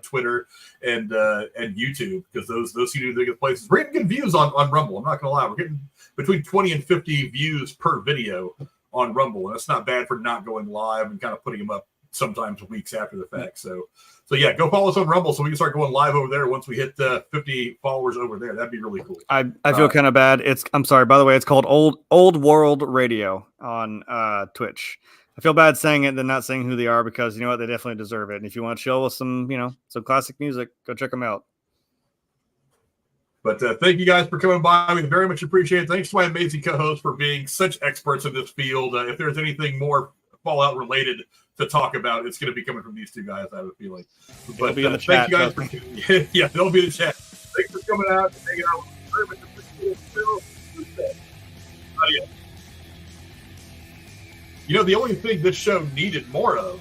Twitter, and YouTube, because those seem to be the biggest places. We're getting good views on Rumble. I'm not going to lie. We're getting between 20 and 50 views per video on Rumble, and that's not bad for not going live and kind of putting them up sometimes weeks after the fact. So yeah, go follow us on Rumble so we can start going live over there once we hit 50 followers over there. That'd be really cool. I feel kind of bad. I'm sorry, by the way, it's called Old World Radio on Twitch. I feel bad saying it than not saying who they are, because you know what, they definitely deserve it. And if you want to chill with some classic music, go check them out. But thank you guys for coming by. We very much appreciate it. Thanks to my amazing co-hosts for being such experts in this field. If there's anything more Fallout related to talk about, it's going to be coming from these two guys, I have a feeling. But thank you guys for they'll be in the chat. Thanks for coming out and hanging out. Very much appreciate it. Not yet. You know, the only thing this show needed more of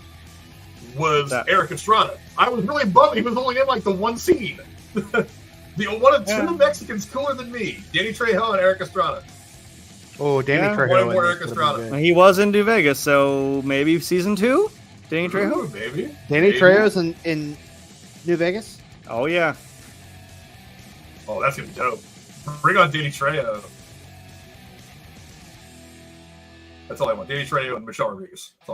was Eric Estrada. I was really bummed he was only in like the one scene. The one of two Mexicans cooler than me, Danny Trejo and Eric Estrada. Oh, Danny Trejo. More Eric Estrada. He was in New Vegas, so maybe season 2? Danny Trejo? Ooh, maybe. Danny Trejo's in New Vegas? Oh, yeah. Oh, that's going to be dope. Bring on Danny Trejo. That's all I want. Danny Trejo and Michelle Rodriguez. That's all I